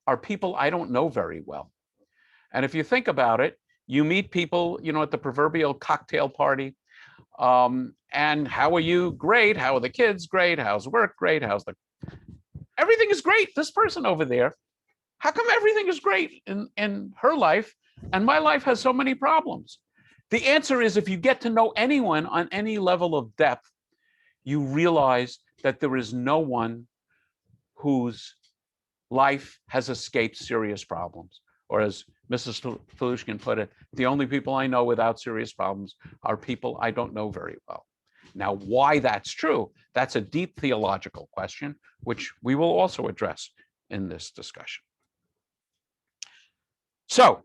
are people I don't know very well. And if you think about it, you meet people, at the proverbial cocktail party, and how are you? Great. How are the kids? Great. How's work? Great. Everything is great. This person over there, how come everything is great in her life and my life has so many problems? The answer is, if you get to know anyone on any level of depth, you realize that there is no one whose life has escaped serious problems. Or as Mrs. Telushkin put it, the only people I know without serious problems are people I don't know very well. Now, why that's true, that's a deep theological question, which we will also address in this discussion. So,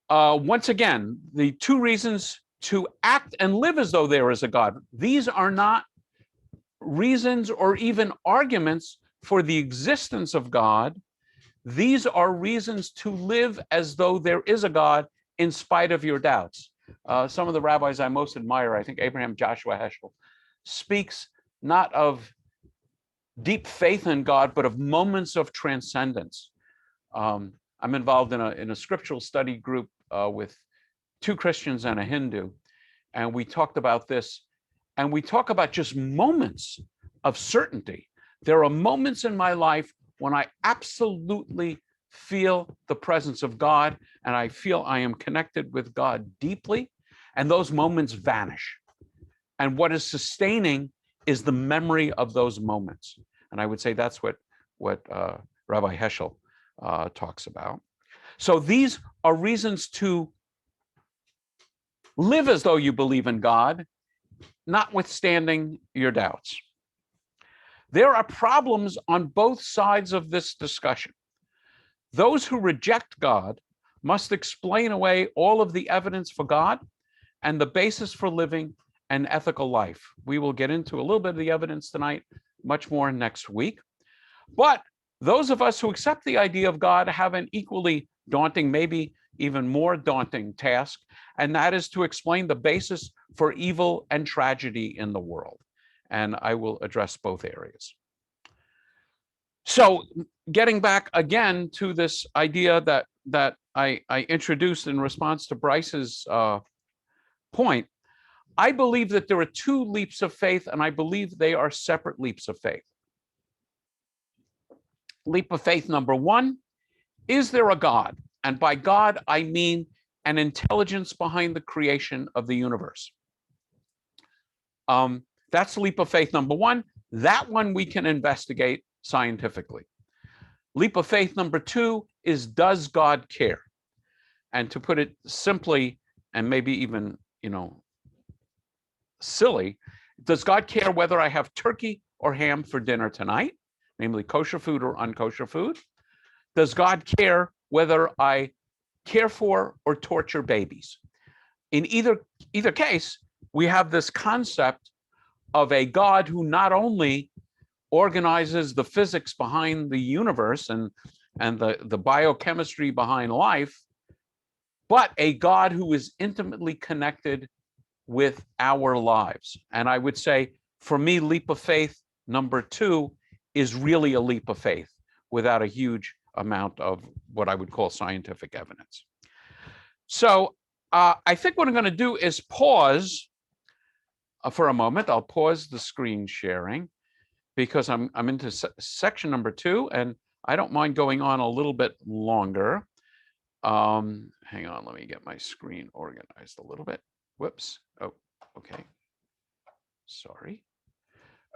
once again, the two reasons to act and live as though there is a God, these are not reasons or even arguments for the existence of God. These are reasons to live as though there is a God in spite of your doubts. Some of the rabbis I most admire, I think Abraham Joshua Heschel, speaks not of deep faith in God, but of moments of transcendence. I'm involved in a scriptural study group with two Christians and a Hindu, and we talked about this, and we talk about just moments of certainty. There are moments in my life when I absolutely feel the presence of God, and I feel I am connected with God deeply, and those moments vanish. And what is sustaining is the memory of those moments. And I would say that's what Rabbi Heschel talks about. So these are reasons to live as though you believe in God, notwithstanding your doubts. There are problems on both sides of this discussion. Those who reject God must explain away all of the evidence for God and the basis for living an ethical life. We will get into a little bit of the evidence tonight, much more next week. But those of us who accept the idea of God have an equally daunting, maybe even more daunting task, and that is to explain the basis for evil and tragedy in the world. And I will address both areas. So getting back again to this idea that I introduced in response to Bryce's point, I believe that there are two leaps of faith, and I believe they are separate leaps of faith. Leap of faith number one, is there a God? And by God, I mean an intelligence behind the creation of the universe. That's leap of faith number one. That one we can investigate scientifically. Leap of faith number two is, does God care? And to put it simply, and maybe even, silly, does God care whether I have turkey or ham for dinner tonight, namely kosher food or unkosher food? Does God care whether I care for or torture babies? In either case, we have this concept of a God who not only organizes the physics behind the universe and the biochemistry behind life, but a God who is intimately connected with our lives. And I would say, for me, leap of faith number 2 is really a leap of faith without a huge amount of what I would call scientific evidence. So I think what I'm going to do is pause for a moment. I'll pause the screen sharing because I'm into section number 2, and I don't mind going on a little bit longer. Hang on, let me get my screen organized a little bit. Whoops. Oh, okay. Sorry.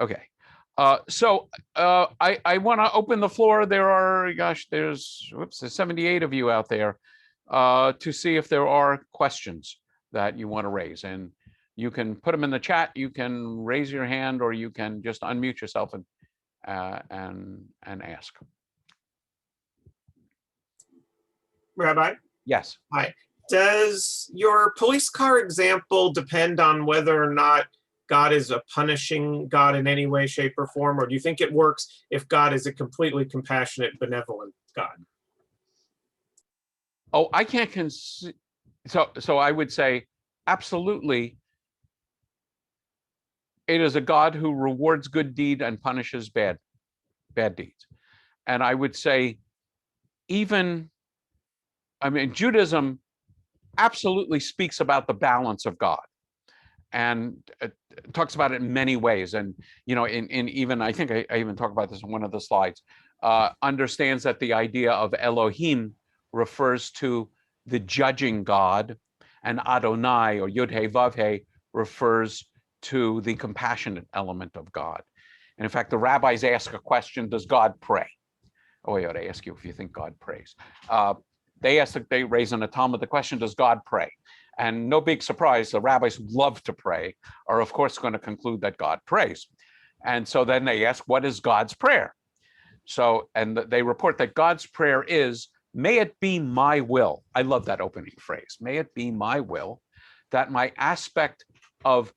Okay. So I want to open the floor. There are, gosh, there's 78 of you out there to see if there are questions that you want to raise. And you can put them in the chat. You can raise your hand, or you can just unmute yourself and ask. Rabbi? Yes. Hi. Does your police car example depend on whether or not God is a punishing God in any way, shape, or form? Or do you think it works if God is a completely compassionate, benevolent God? Oh, I can't so I would say absolutely. It is a God who rewards good deed and punishes bad deeds. And I would say Judaism absolutely speaks about the balance of God, and talks about it in many ways. And, in even, I think I even talk about this in one of the slides, understands that the idea of Elohim refers to the judging God, and Adonai, or Yud-He Vav-He, refers to the compassionate element of God. And in fact, the rabbis ask a question: does God pray? Oh, I ought to ask you if you think God prays. They raise in the Talmud the question: does God pray? And no big surprise, the rabbis who love to pray are, of course, going to conclude that God prays. And so then they ask, what is God's prayer? So, and they report that God's prayer is, may it be my will. I love that opening phrase. May it be my will that my aspect of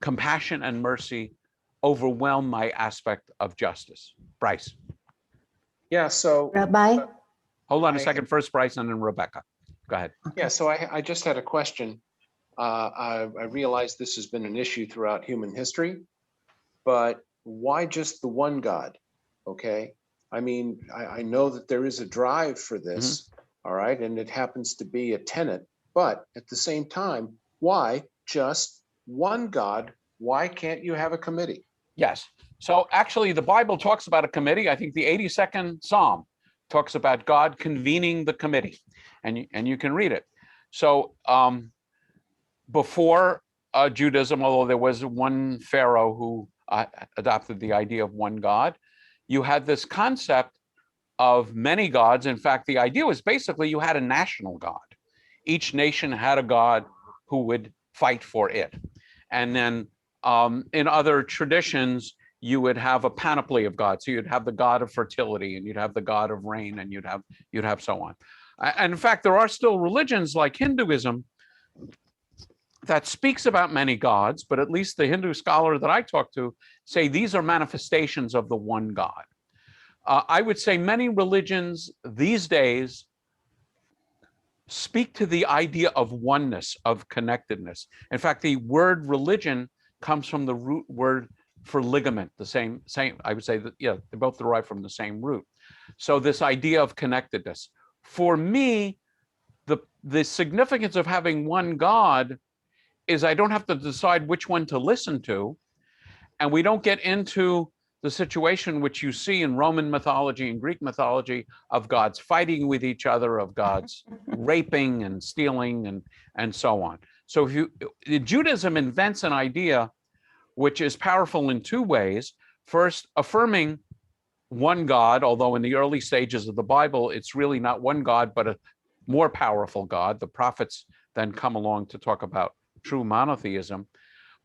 compassion and mercy overwhelm my aspect of justice. Bryce. Yeah, so Rabbi? Hold on a second. First, Bryce, and then Rebecca. Go ahead. yeah, so I just had a question. I realize this has been an issue throughout human history, but why just the one God? Okay, I mean, I know that there is a drive for this, all right, and it happens to be a tenet, but at the same time, why just one God? Why can't you have a committee? Yes. So actually, the Bible talks about a committee. I think the 82nd Psalm talks about God convening the committee, and you can read it. So before Judaism, although there was one pharaoh who adopted the idea of one God, you had this concept of many gods. In fact, the idea was basically you had a national God. Each nation had a God who would fight for it. And then in other traditions, you would have a panoply of gods. So you'd have the God of fertility, and you'd have the God of rain, and you'd have so on. And in fact, there are still religions like Hinduism that speaks about many gods, but at least the Hindu scholar that I talk to say these are manifestations of the one God. I would say many religions these days speak to the idea of oneness, of connectedness. In fact, the word religion comes from the root word for ligament, the same, I would say that, yeah, they both derive from the same root. So this idea of connectedness. For me, the significance of having one God is I don't have to decide which one to listen to, and we don't get into the situation which you see in Roman mythology and Greek mythology of gods fighting with each other, of gods raping and stealing and so on. So Judaism invents an idea which is powerful in two ways. First, affirming one God, although in the early stages of the Bible, it's really not one God, but a more powerful God. The prophets then come along to talk about true monotheism,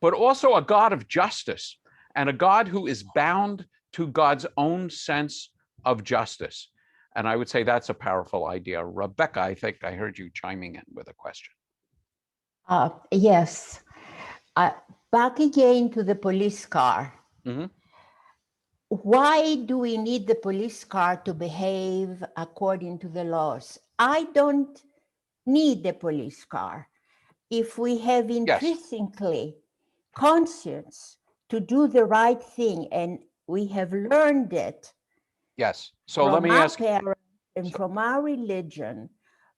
but also a God of justice, and a God who is bound to God's own sense of justice. And I would say that's a powerful idea. Rebecca, I think I heard you chiming in with a question. Yes. Back again to the police car. Mhm. why do we need the police car to behave according to the laws? I don't need the police car. If we have intrinsically conscience to do the right thing, and we have learned it Yes. So let from me our ask, parents and from our religion,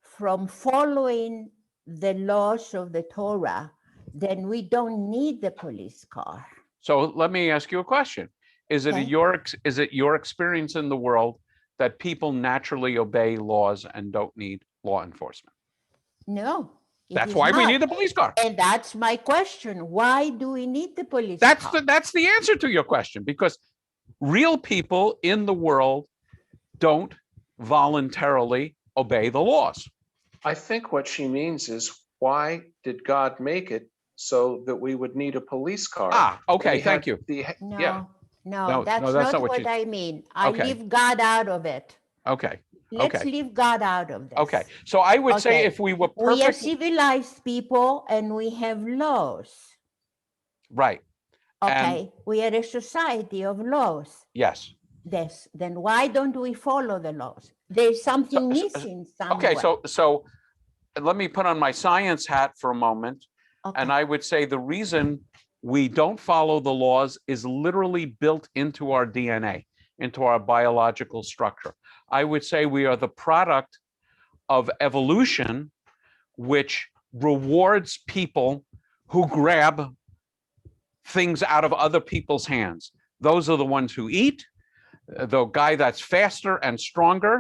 from following the laws of the Torah, then we don't need the police car. so let me ask you a question. Is it Okay. your experience in the world that people naturally obey laws and don't need law enforcement? No. it That's is why we not. need the police car. And that's my question. Why do we need the police car? That's the answer to your question, because real people in the world don't voluntarily obey the laws. I think what she means is, why did God make it so that we would need a police car? Ah, okay, We thank had you. the- No, Yeah, no, that's that's not not what what you- I mean. I Okay. leave God out of it. Okay, Let's Okay. leave God out of this. okay. So I would say Okay. if we were We are perfect, civilized people and we have laws. right, And- Okay. We are a society of laws. yes. This. Then why don't we follow the laws? There's something So- missing somewhere. Okay, so let me put on my science hat for a moment. And Okay. I would say the reason we don't follow the laws is literally built into our DNA, into our biological structure. I would say we are the product of evolution, which rewards people who grab things out of other people's hands. Those are the ones who eat. The guy that's faster and stronger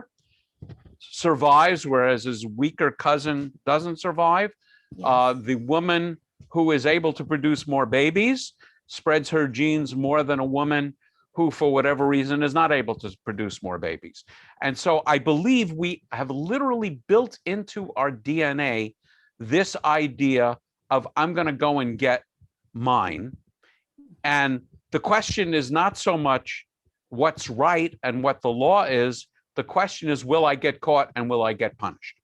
survives, whereas his weaker cousin doesn't survive. Yes. The woman who is able to produce more babies spreads her genes more than a woman who, for whatever reason, is not able to produce more babies. And so I believe we have literally built into our DNA this idea of, I'm going to go and get mine. And the question is not so much what's right and what the law is. The question is, will I get caught and will I get punished?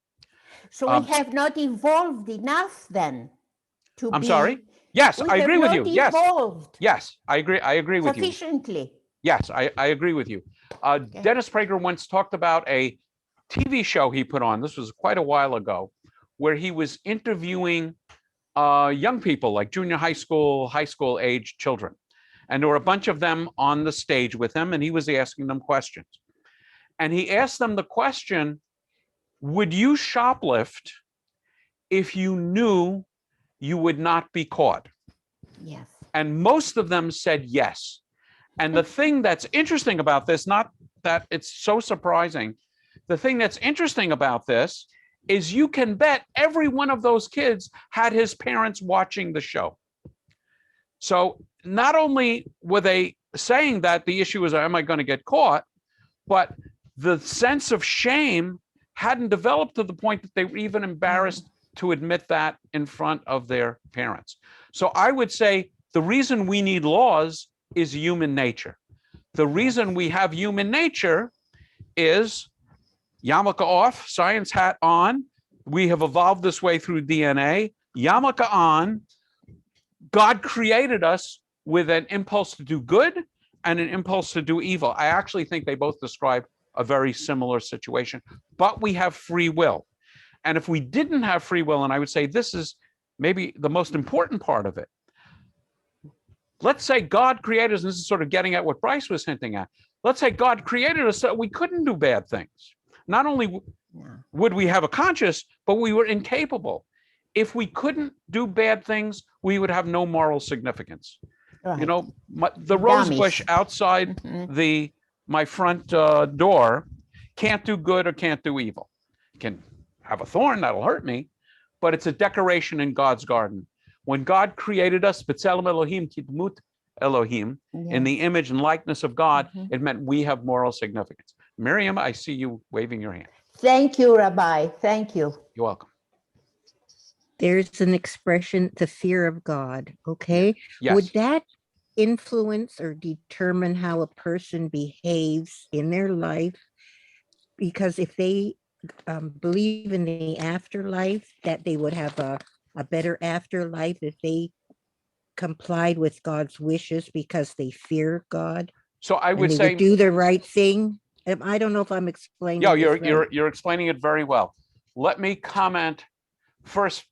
So we have not evolved enough then to I'm be. sorry? Yes, We I have agree with not you. Yes, evolved yes, I agree with you. sufficiently. Yes, I agree with you. Dennis Prager once talked about a TV show he put on, this was quite a while ago, where he was interviewing young people, like junior high school age children. And there were a bunch of them on the stage with him, and he was asking them questions. And he asked them the question, would you shoplift if you knew you would not be caught? Yes. And most of them said yes. And the thing that's interesting about this, not that it's so surprising, the thing that's interesting about this is you can bet every one of those kids had his parents watching the show. So not only were they saying that the issue is, am I going to get caught? But the sense of shame hadn't developed to the point that they were even embarrassed to admit that in front of their parents. So I would say the reason we need laws is human nature. The reason we have human nature is yarmulke off, science hat on. We have evolved this way through DNA. Yarmulke on. God created us with an impulse to do good and an impulse to do evil. I actually think they both describe a very similar situation, but we have free will. And if we didn't have free will, and I would say this is maybe the most important part of it, let's say God created us, and this is sort of getting at what Bryce was hinting at. Let's say God created us so we couldn't do bad things. Not only would we have a conscience, but we were incapable. If we couldn't do bad things, we would have no moral significance. Right. You know, the rose Dummies. bush outside my front door can't do good or can't do evil. It can have a thorn that'll hurt me, but it's a decoration in God's garden. When God created us, B'Tselem Elohim Kitmut Elohim, in the image and likeness of God, it meant we have moral significance. Miriam, I see you waving your hand. Thank you, Rabbi. Thank you. You're welcome. There's an expression, the fear of God. Okay. Yes. Would that influence or determine how a person behaves in their life? Because if they believe in the afterlife, that they would have a better afterlife if they complied with God's wishes because they fear God. So I And would they say, would do the right thing. I don't know if I'm explaining yeah, this right. you're explaining it very well. Let me comment first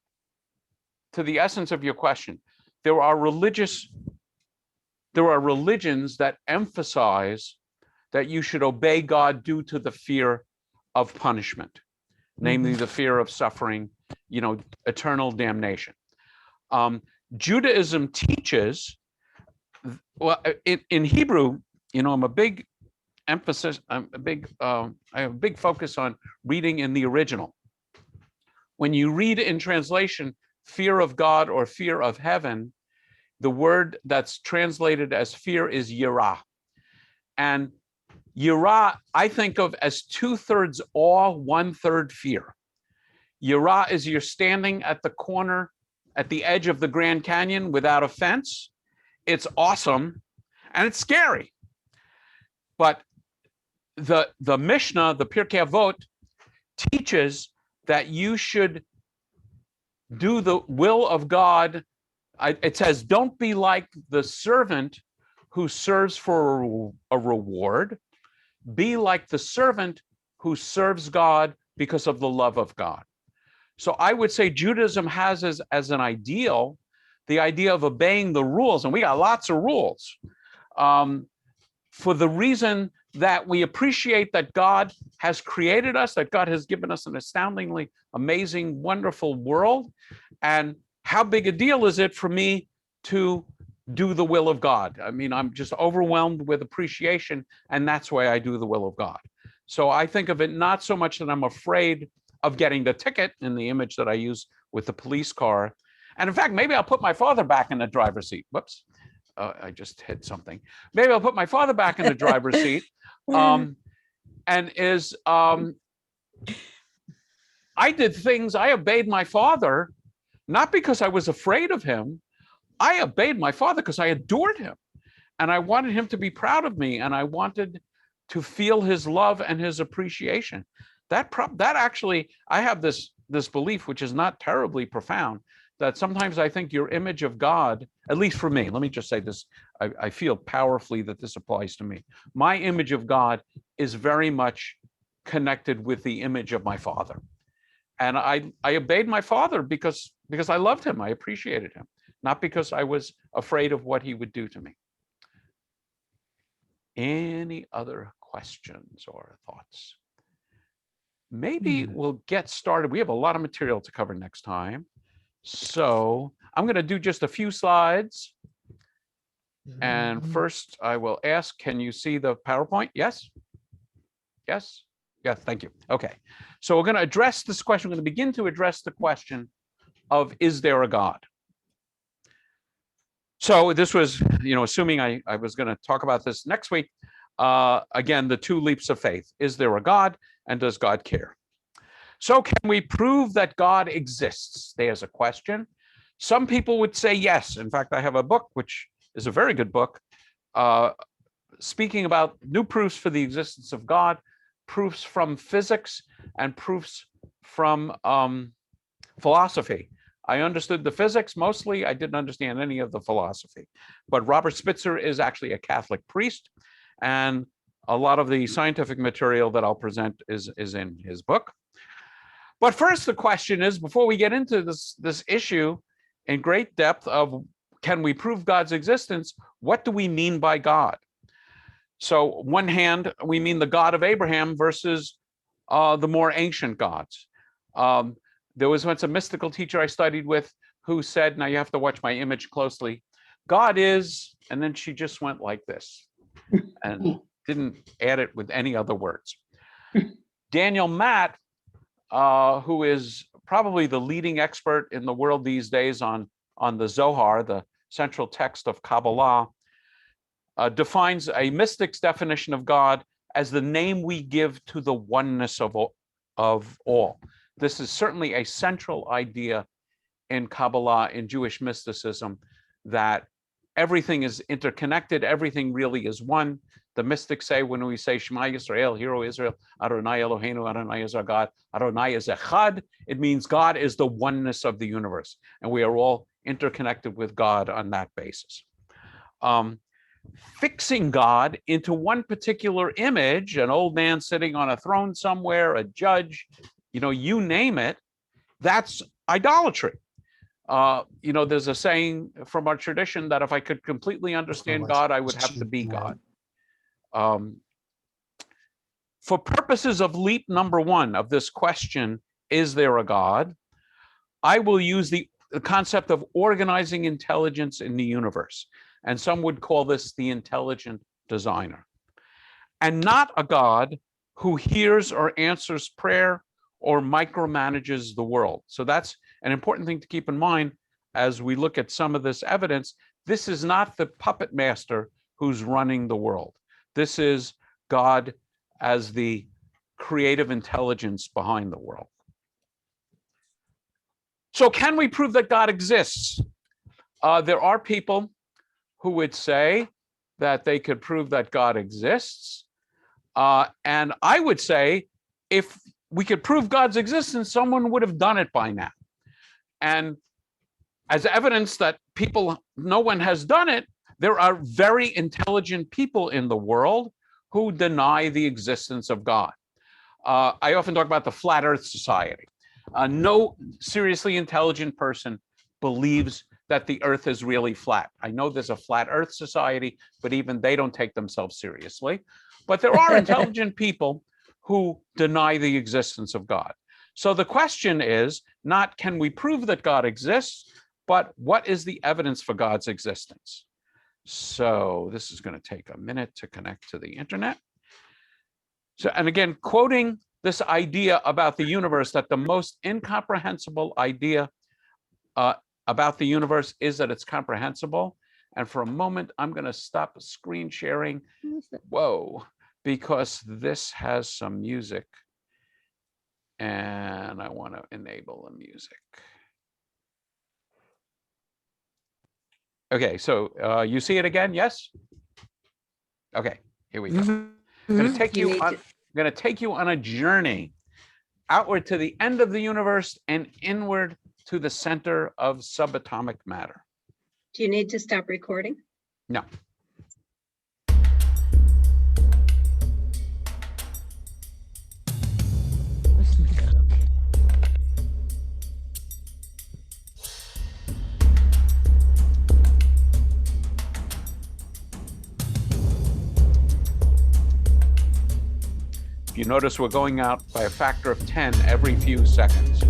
to the essence of your question. There are religions that emphasize that you should obey God due to the fear of punishment, namely the fear of suffering, eternal damnation. Judaism teaches, well, in Hebrew, I'm a big emphasis, I have a big focus on reading in the original. When you read in translation, fear of God or fear of heaven, the word that's translated as fear is yirah. And yirah, I think of as 2/3 awe, 1/3 fear. Yirah is you're standing at the corner, at the edge of the Grand Canyon without a fence. It's awesome and it's scary. But the Mishnah, the Pirkei Avot, teaches that you should do the will of God. It says, don't be like the servant who serves for a reward. Be like the servant who serves God because of the love of God. So I would say Judaism has as an ideal, the idea of obeying the rules, and we got lots of rules, for the reason that we appreciate that God has created us, that God has given us an astoundingly amazing, wonderful world. And how big a deal is it for me to do the will of God? I mean, I'm just overwhelmed with appreciation, and that's why I do the will of God. So I think of it not so much that I'm afraid of getting the ticket, in the image that I use with the police car. And in fact, maybe I'll put my father back in the driver's seat. Whoops. I just hit something. Maybe I'll put my father back in the driver's seat. I did things, I obeyed my father, not because I was afraid of him. I obeyed my father because I adored him. And I wanted him to be proud of me. And I wanted to feel his love and his appreciation. That actually, I have this belief, which is not terribly profound, that sometimes I think your image of God, at least for me, let me just say this, I feel powerfully that this applies to me. My image of God is very much connected with the image of my father. And I obeyed my father because I loved him, I appreciated him, not because I was afraid of what he would do to me. Any other questions or thoughts? Maybe we'll get started. We have a lot of material to cover next time. So I'm going to do just a few slides. And first I will ask, can you see the PowerPoint? Yes? Yes? Yes, thank you. Okay. So we're going to address this question. We're going to begin to address the question of, is there a God? So this was, assuming I was going to talk about this next week. Again, the two leaps of faith. Is there a God, and does God care? So can we prove that God exists? There's a question. Some people would say yes. In fact, I have a book, which is a very good book, speaking about new proofs for the existence of God, proofs from physics and proofs from philosophy. I understood the physics mostly. I didn't understand any of the philosophy. But Robert Spitzer is actually a Catholic priest, and a lot of the scientific material that I'll present is in his book. But first, the question is, before we get into this issue in great depth of, can we prove God's existence, what do we mean by God? So one hand, we mean the God of Abraham versus the more ancient gods. There was once a mystical teacher I studied with who said, now you have to watch my image closely, God is, and then she just went like this and didn't add it with any other words. Daniel Matt, who is probably the leading expert in the world these days on the Zohar, the central text of Kabbalah, defines a mystic's definition of God as the name we give to the oneness of all. This is certainly a central idea in Kabbalah, in Jewish mysticism, that everything is interconnected, everything really is one. The mystics say, when we say Shema Yisrael, Hear O Israel, Adonai Eloheinu, Adonai is our God, Adonai is Echad, it means God is the oneness of the universe, and we are all interconnected with God on that basis. fixing God into one particular image, an old man sitting on a throne somewhere, a judge, you name it, that's idolatry. There's a saying from our tradition that if I could completely understand God, I would have to be God. For purposes of leap number 1 of this question, is there a God? I will use the concept of organizing intelligence in the universe. And some would call this the intelligent designer. And not a God who hears or answers prayer or micromanages the world. So that's an important thing to keep in mind as we look at some of this evidence. This is not the puppet master who's running the world. This is God as the creative intelligence behind the world. So can we prove that God exists? There are people who would say that they could prove that God exists. And I would say, if we could prove God's existence, someone would have done it by now. And as evidence that no one has done it, there are very intelligent people in the world who deny the existence of God. I often talk about the Flat Earth Society. No seriously intelligent person believes that the earth is really flat. I know there's a Flat Earth Society, but even they don't take themselves seriously. But there are intelligent people who deny the existence of God. So the question is not, can we prove that God exists, but what is the evidence for God's existence? So this is going to take a minute to connect to the internet. So, and again, quoting this idea about the universe, that the most incomprehensible idea about the universe is that it's comprehensible. And for a moment, I'm going to stop screen sharing. Whoa, because this has some music. And I want to enable the music. Okay, so you see it again? Yes? Okay, here we go. I'm going to take you on a journey outward to the end of the universe and inward to the center of subatomic matter. Do you need to stop recording? No. If you notice, we're going out by a factor of 10 every few seconds.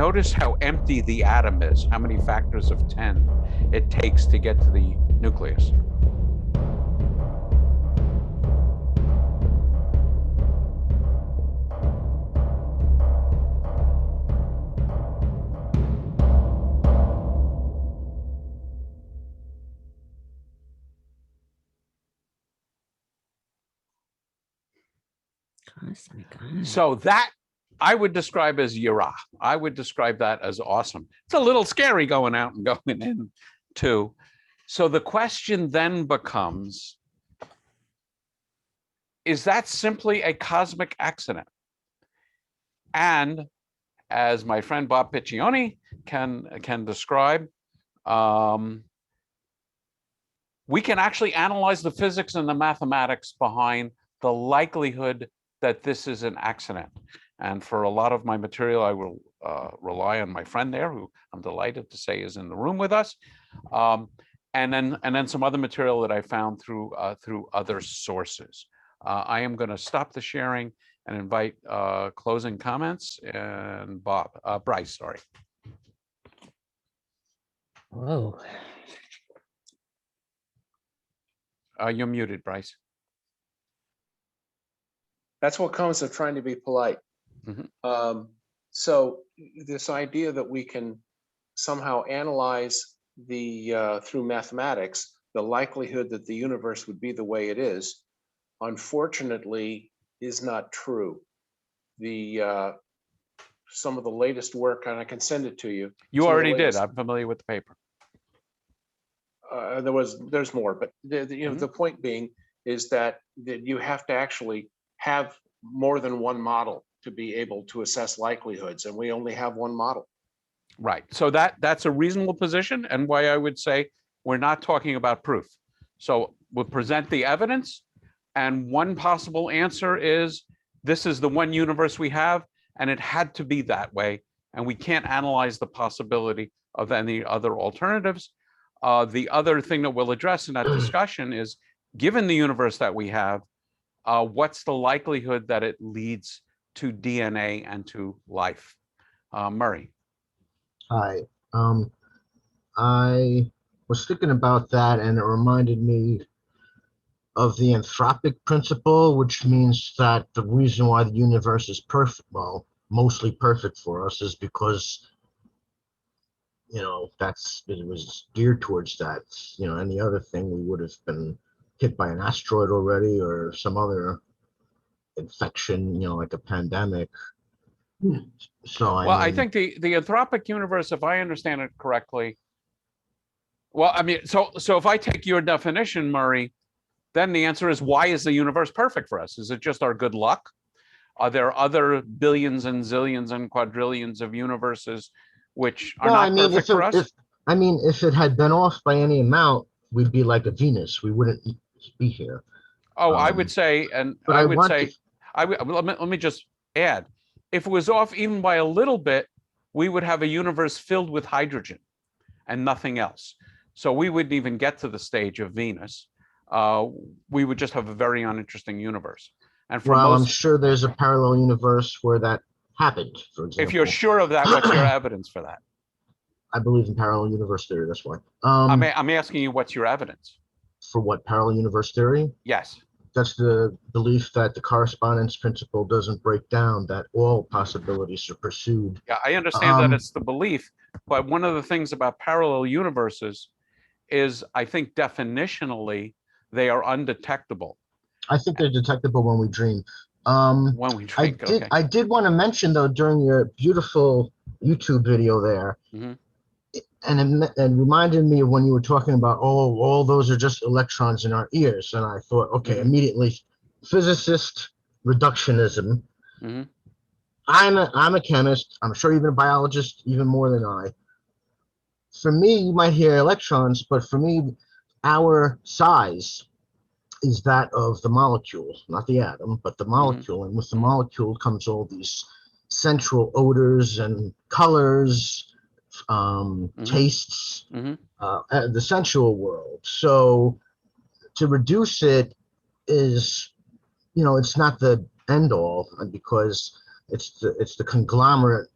notice how empty the atom is, how many factors of 10 it takes to get to the nucleus. So that I would describe as yirah. I would describe that as awesome. It's a little scary going out and going in too. So the question then becomes, is that simply a cosmic accident? And as my friend Bob Piccioni can describe, we can actually analyze the physics and the mathematics behind the likelihood that this is an accident. And for a lot of my material, I will rely on my friend there, who I'm delighted to say is in the room with us, and then some other material that I found through other sources. I am going to stop the sharing and invite closing comments. And Bryce, sorry. Whoa. You're muted, Bryce. That's what comes of trying to be polite. So this idea that we can somehow analyze through mathematics, the likelihood that the universe would be the way it is, unfortunately, is not true. Some of the latest work, and I can send it to you. You already did. I'm familiar with the paper. There's more, but the point being is that you have to actually have more than one model to be able to assess likelihoods, and we only have one model. Right. So that's a reasonable position, and why I would say we're not talking about proof. So we'll present the evidence, and one possible answer is this is the one universe we have, and it had to be that way, and we can't analyze the possibility of any other alternatives. The other thing that we'll address in that discussion is, given the universe that we have, what's the likelihood that it leads to DNA and to life? Murray. Hi. I was thinking about that, and it reminded me of the anthropic principle, which means that the reason why the universe is perfect, well, mostly perfect for us, is because, it was geared towards that. Any other thing, we would have been hit by an asteroid already, or some other infection, like a pandemic. So I think the anthropic universe, if I understand it correctly, so if I take your definition, Murray, then the answer is, why is the universe perfect for us? Is it just our good luck? Are there other billions and zillions and quadrillions of universes which are not perfect for us? If it had been off by any amount, we'd be like a Venus. We wouldn't be here. I would say, let me just add, if it was off even by a little bit, we would have a universe filled with hydrogen and nothing else. So we wouldn't even get to the stage of Venus. We would just have a very uninteresting universe. And I'm sure there's a parallel universe where that happened, for example. If you're sure of that, what's your evidence for that? I believe in parallel universe theory, that's why. I'm asking you, what's your evidence? For what, parallel universe theory? Yes. That's the belief that the correspondence principle doesn't break down, that all possibilities are pursued. Yeah, I understand that it's the belief, but one of the things about parallel universes is, I think definitionally, they are undetectable. I think they're detectable when we dream. When we dream, okay. I did want to mention, though, during your beautiful YouTube video there, and it reminded me of when you were talking about, all those are just electrons in our ears. And I thought, okay, immediately, physicist reductionism. I'm a chemist. I'm sure even a biologist, even more than I. For me, you might hear electrons, but for me, our size is that of the molecule, not the atom, but the molecule. And with the molecule comes all these central odors and colors, tastes, the sensual world. So to reduce it is, it's not the end all, because it's the conglomerate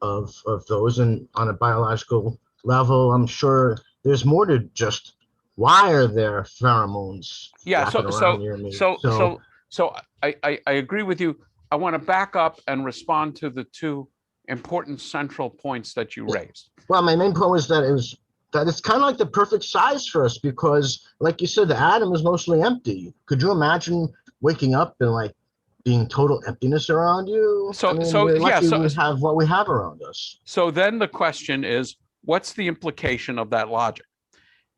of those, and on a biological level, I'm sure there's more to just why are there pheromones Yeah, flapping so around near me? I agree with you. I want to back up and respond to the two important central points that you raised. Well, my main point was that it's kind of like the perfect size for us because, like you said, the atom is mostly empty. Could you imagine waking up and like being total emptiness around you? So, I mean, so we're yeah, lucky so we have what we have around us. So then the question is, what's the implication of that logic?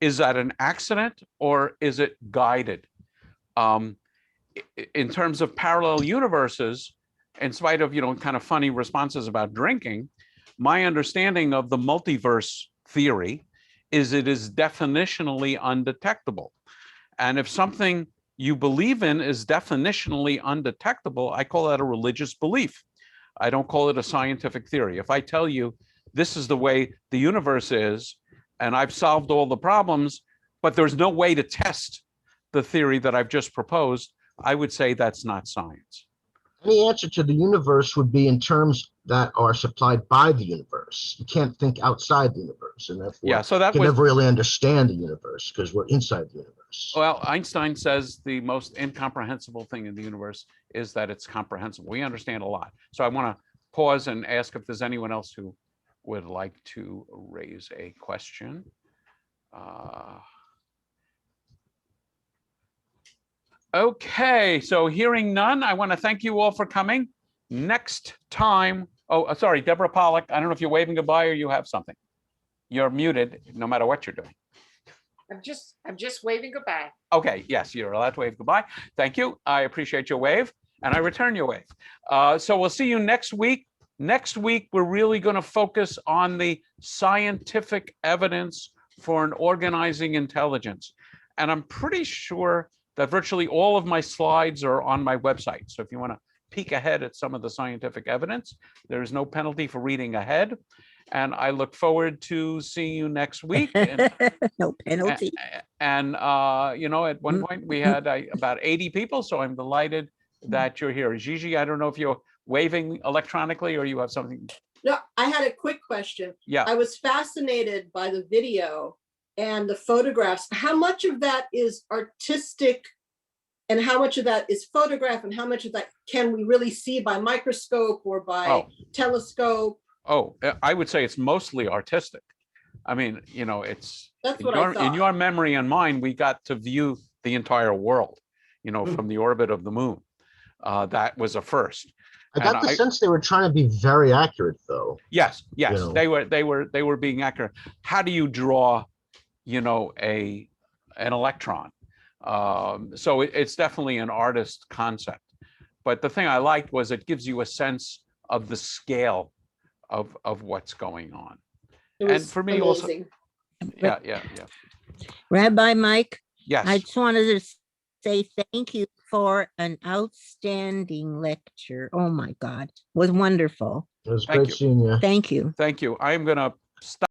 Is that an accident or is it guided? In terms of parallel universes, in spite of, kind of funny responses about drinking, my understanding of the multiverse theory is it is definitionally undetectable. And if something you believe in is definitionally undetectable, I call that a religious belief. I don't call it a scientific theory. If I tell you this is the way the universe is, and I've solved all the problems, but there's no way to test the theory that I've just proposed, I would say that's not science. Any answer to the universe would be in terms that are supplied by the universe. You can't think outside the universe, and therefore Yeah, so that you can was never really understand the universe because we're inside the universe. well, Einstein says the most incomprehensible thing in the universe is that it's comprehensible. We understand a lot. So I want to pause and ask if there's anyone else who would like to raise a question. Okay, so hearing none, I want to thank you all for coming. Next time, sorry, Deborah Pollack, I don't know if you're waving goodbye or you have something. You're muted no matter what you're doing. I'm just waving goodbye. Okay, yes, you're allowed to wave goodbye. Thank you. I appreciate your wave and I return your wave. So we'll see you next week. Next week, we're really going to focus on the scientific evidence for an organizing intelligence. And I'm pretty sure that virtually all of my slides are on my website. So if you want to peek ahead at some of the scientific evidence, there's no penalty for reading ahead. And I look forward to seeing you next week. And, no penalty. And at one point we had about 80 people, so I'm delighted that you're here. Gigi, I don't know if you're waving electronically or you have something. No, I had a quick question. Yeah. I was fascinated by the video and the photographs. How much of that is artistic and how much of that is photograph and how much of that can we really see by microscope or by telescope? Oh, I would say it's mostly artistic. I mean, it's that's what I thought. In your memory and mine, we got to view the entire world, from the orbit of the moon. That was a first. I got the sense they were trying to be very accurate, though. Yes, they were being accurate. How do you draw, an electron? So it's definitely an artist concept. But the thing I liked was it gives you a sense of the scale of what's going on. And for me amazing. Also, yeah. Rabbi Mike, yes, I just wanted to say thank you for an outstanding lecture. Oh my God, it was wonderful. It was great seeing you. Thank you. Thank you. I'm going to stop.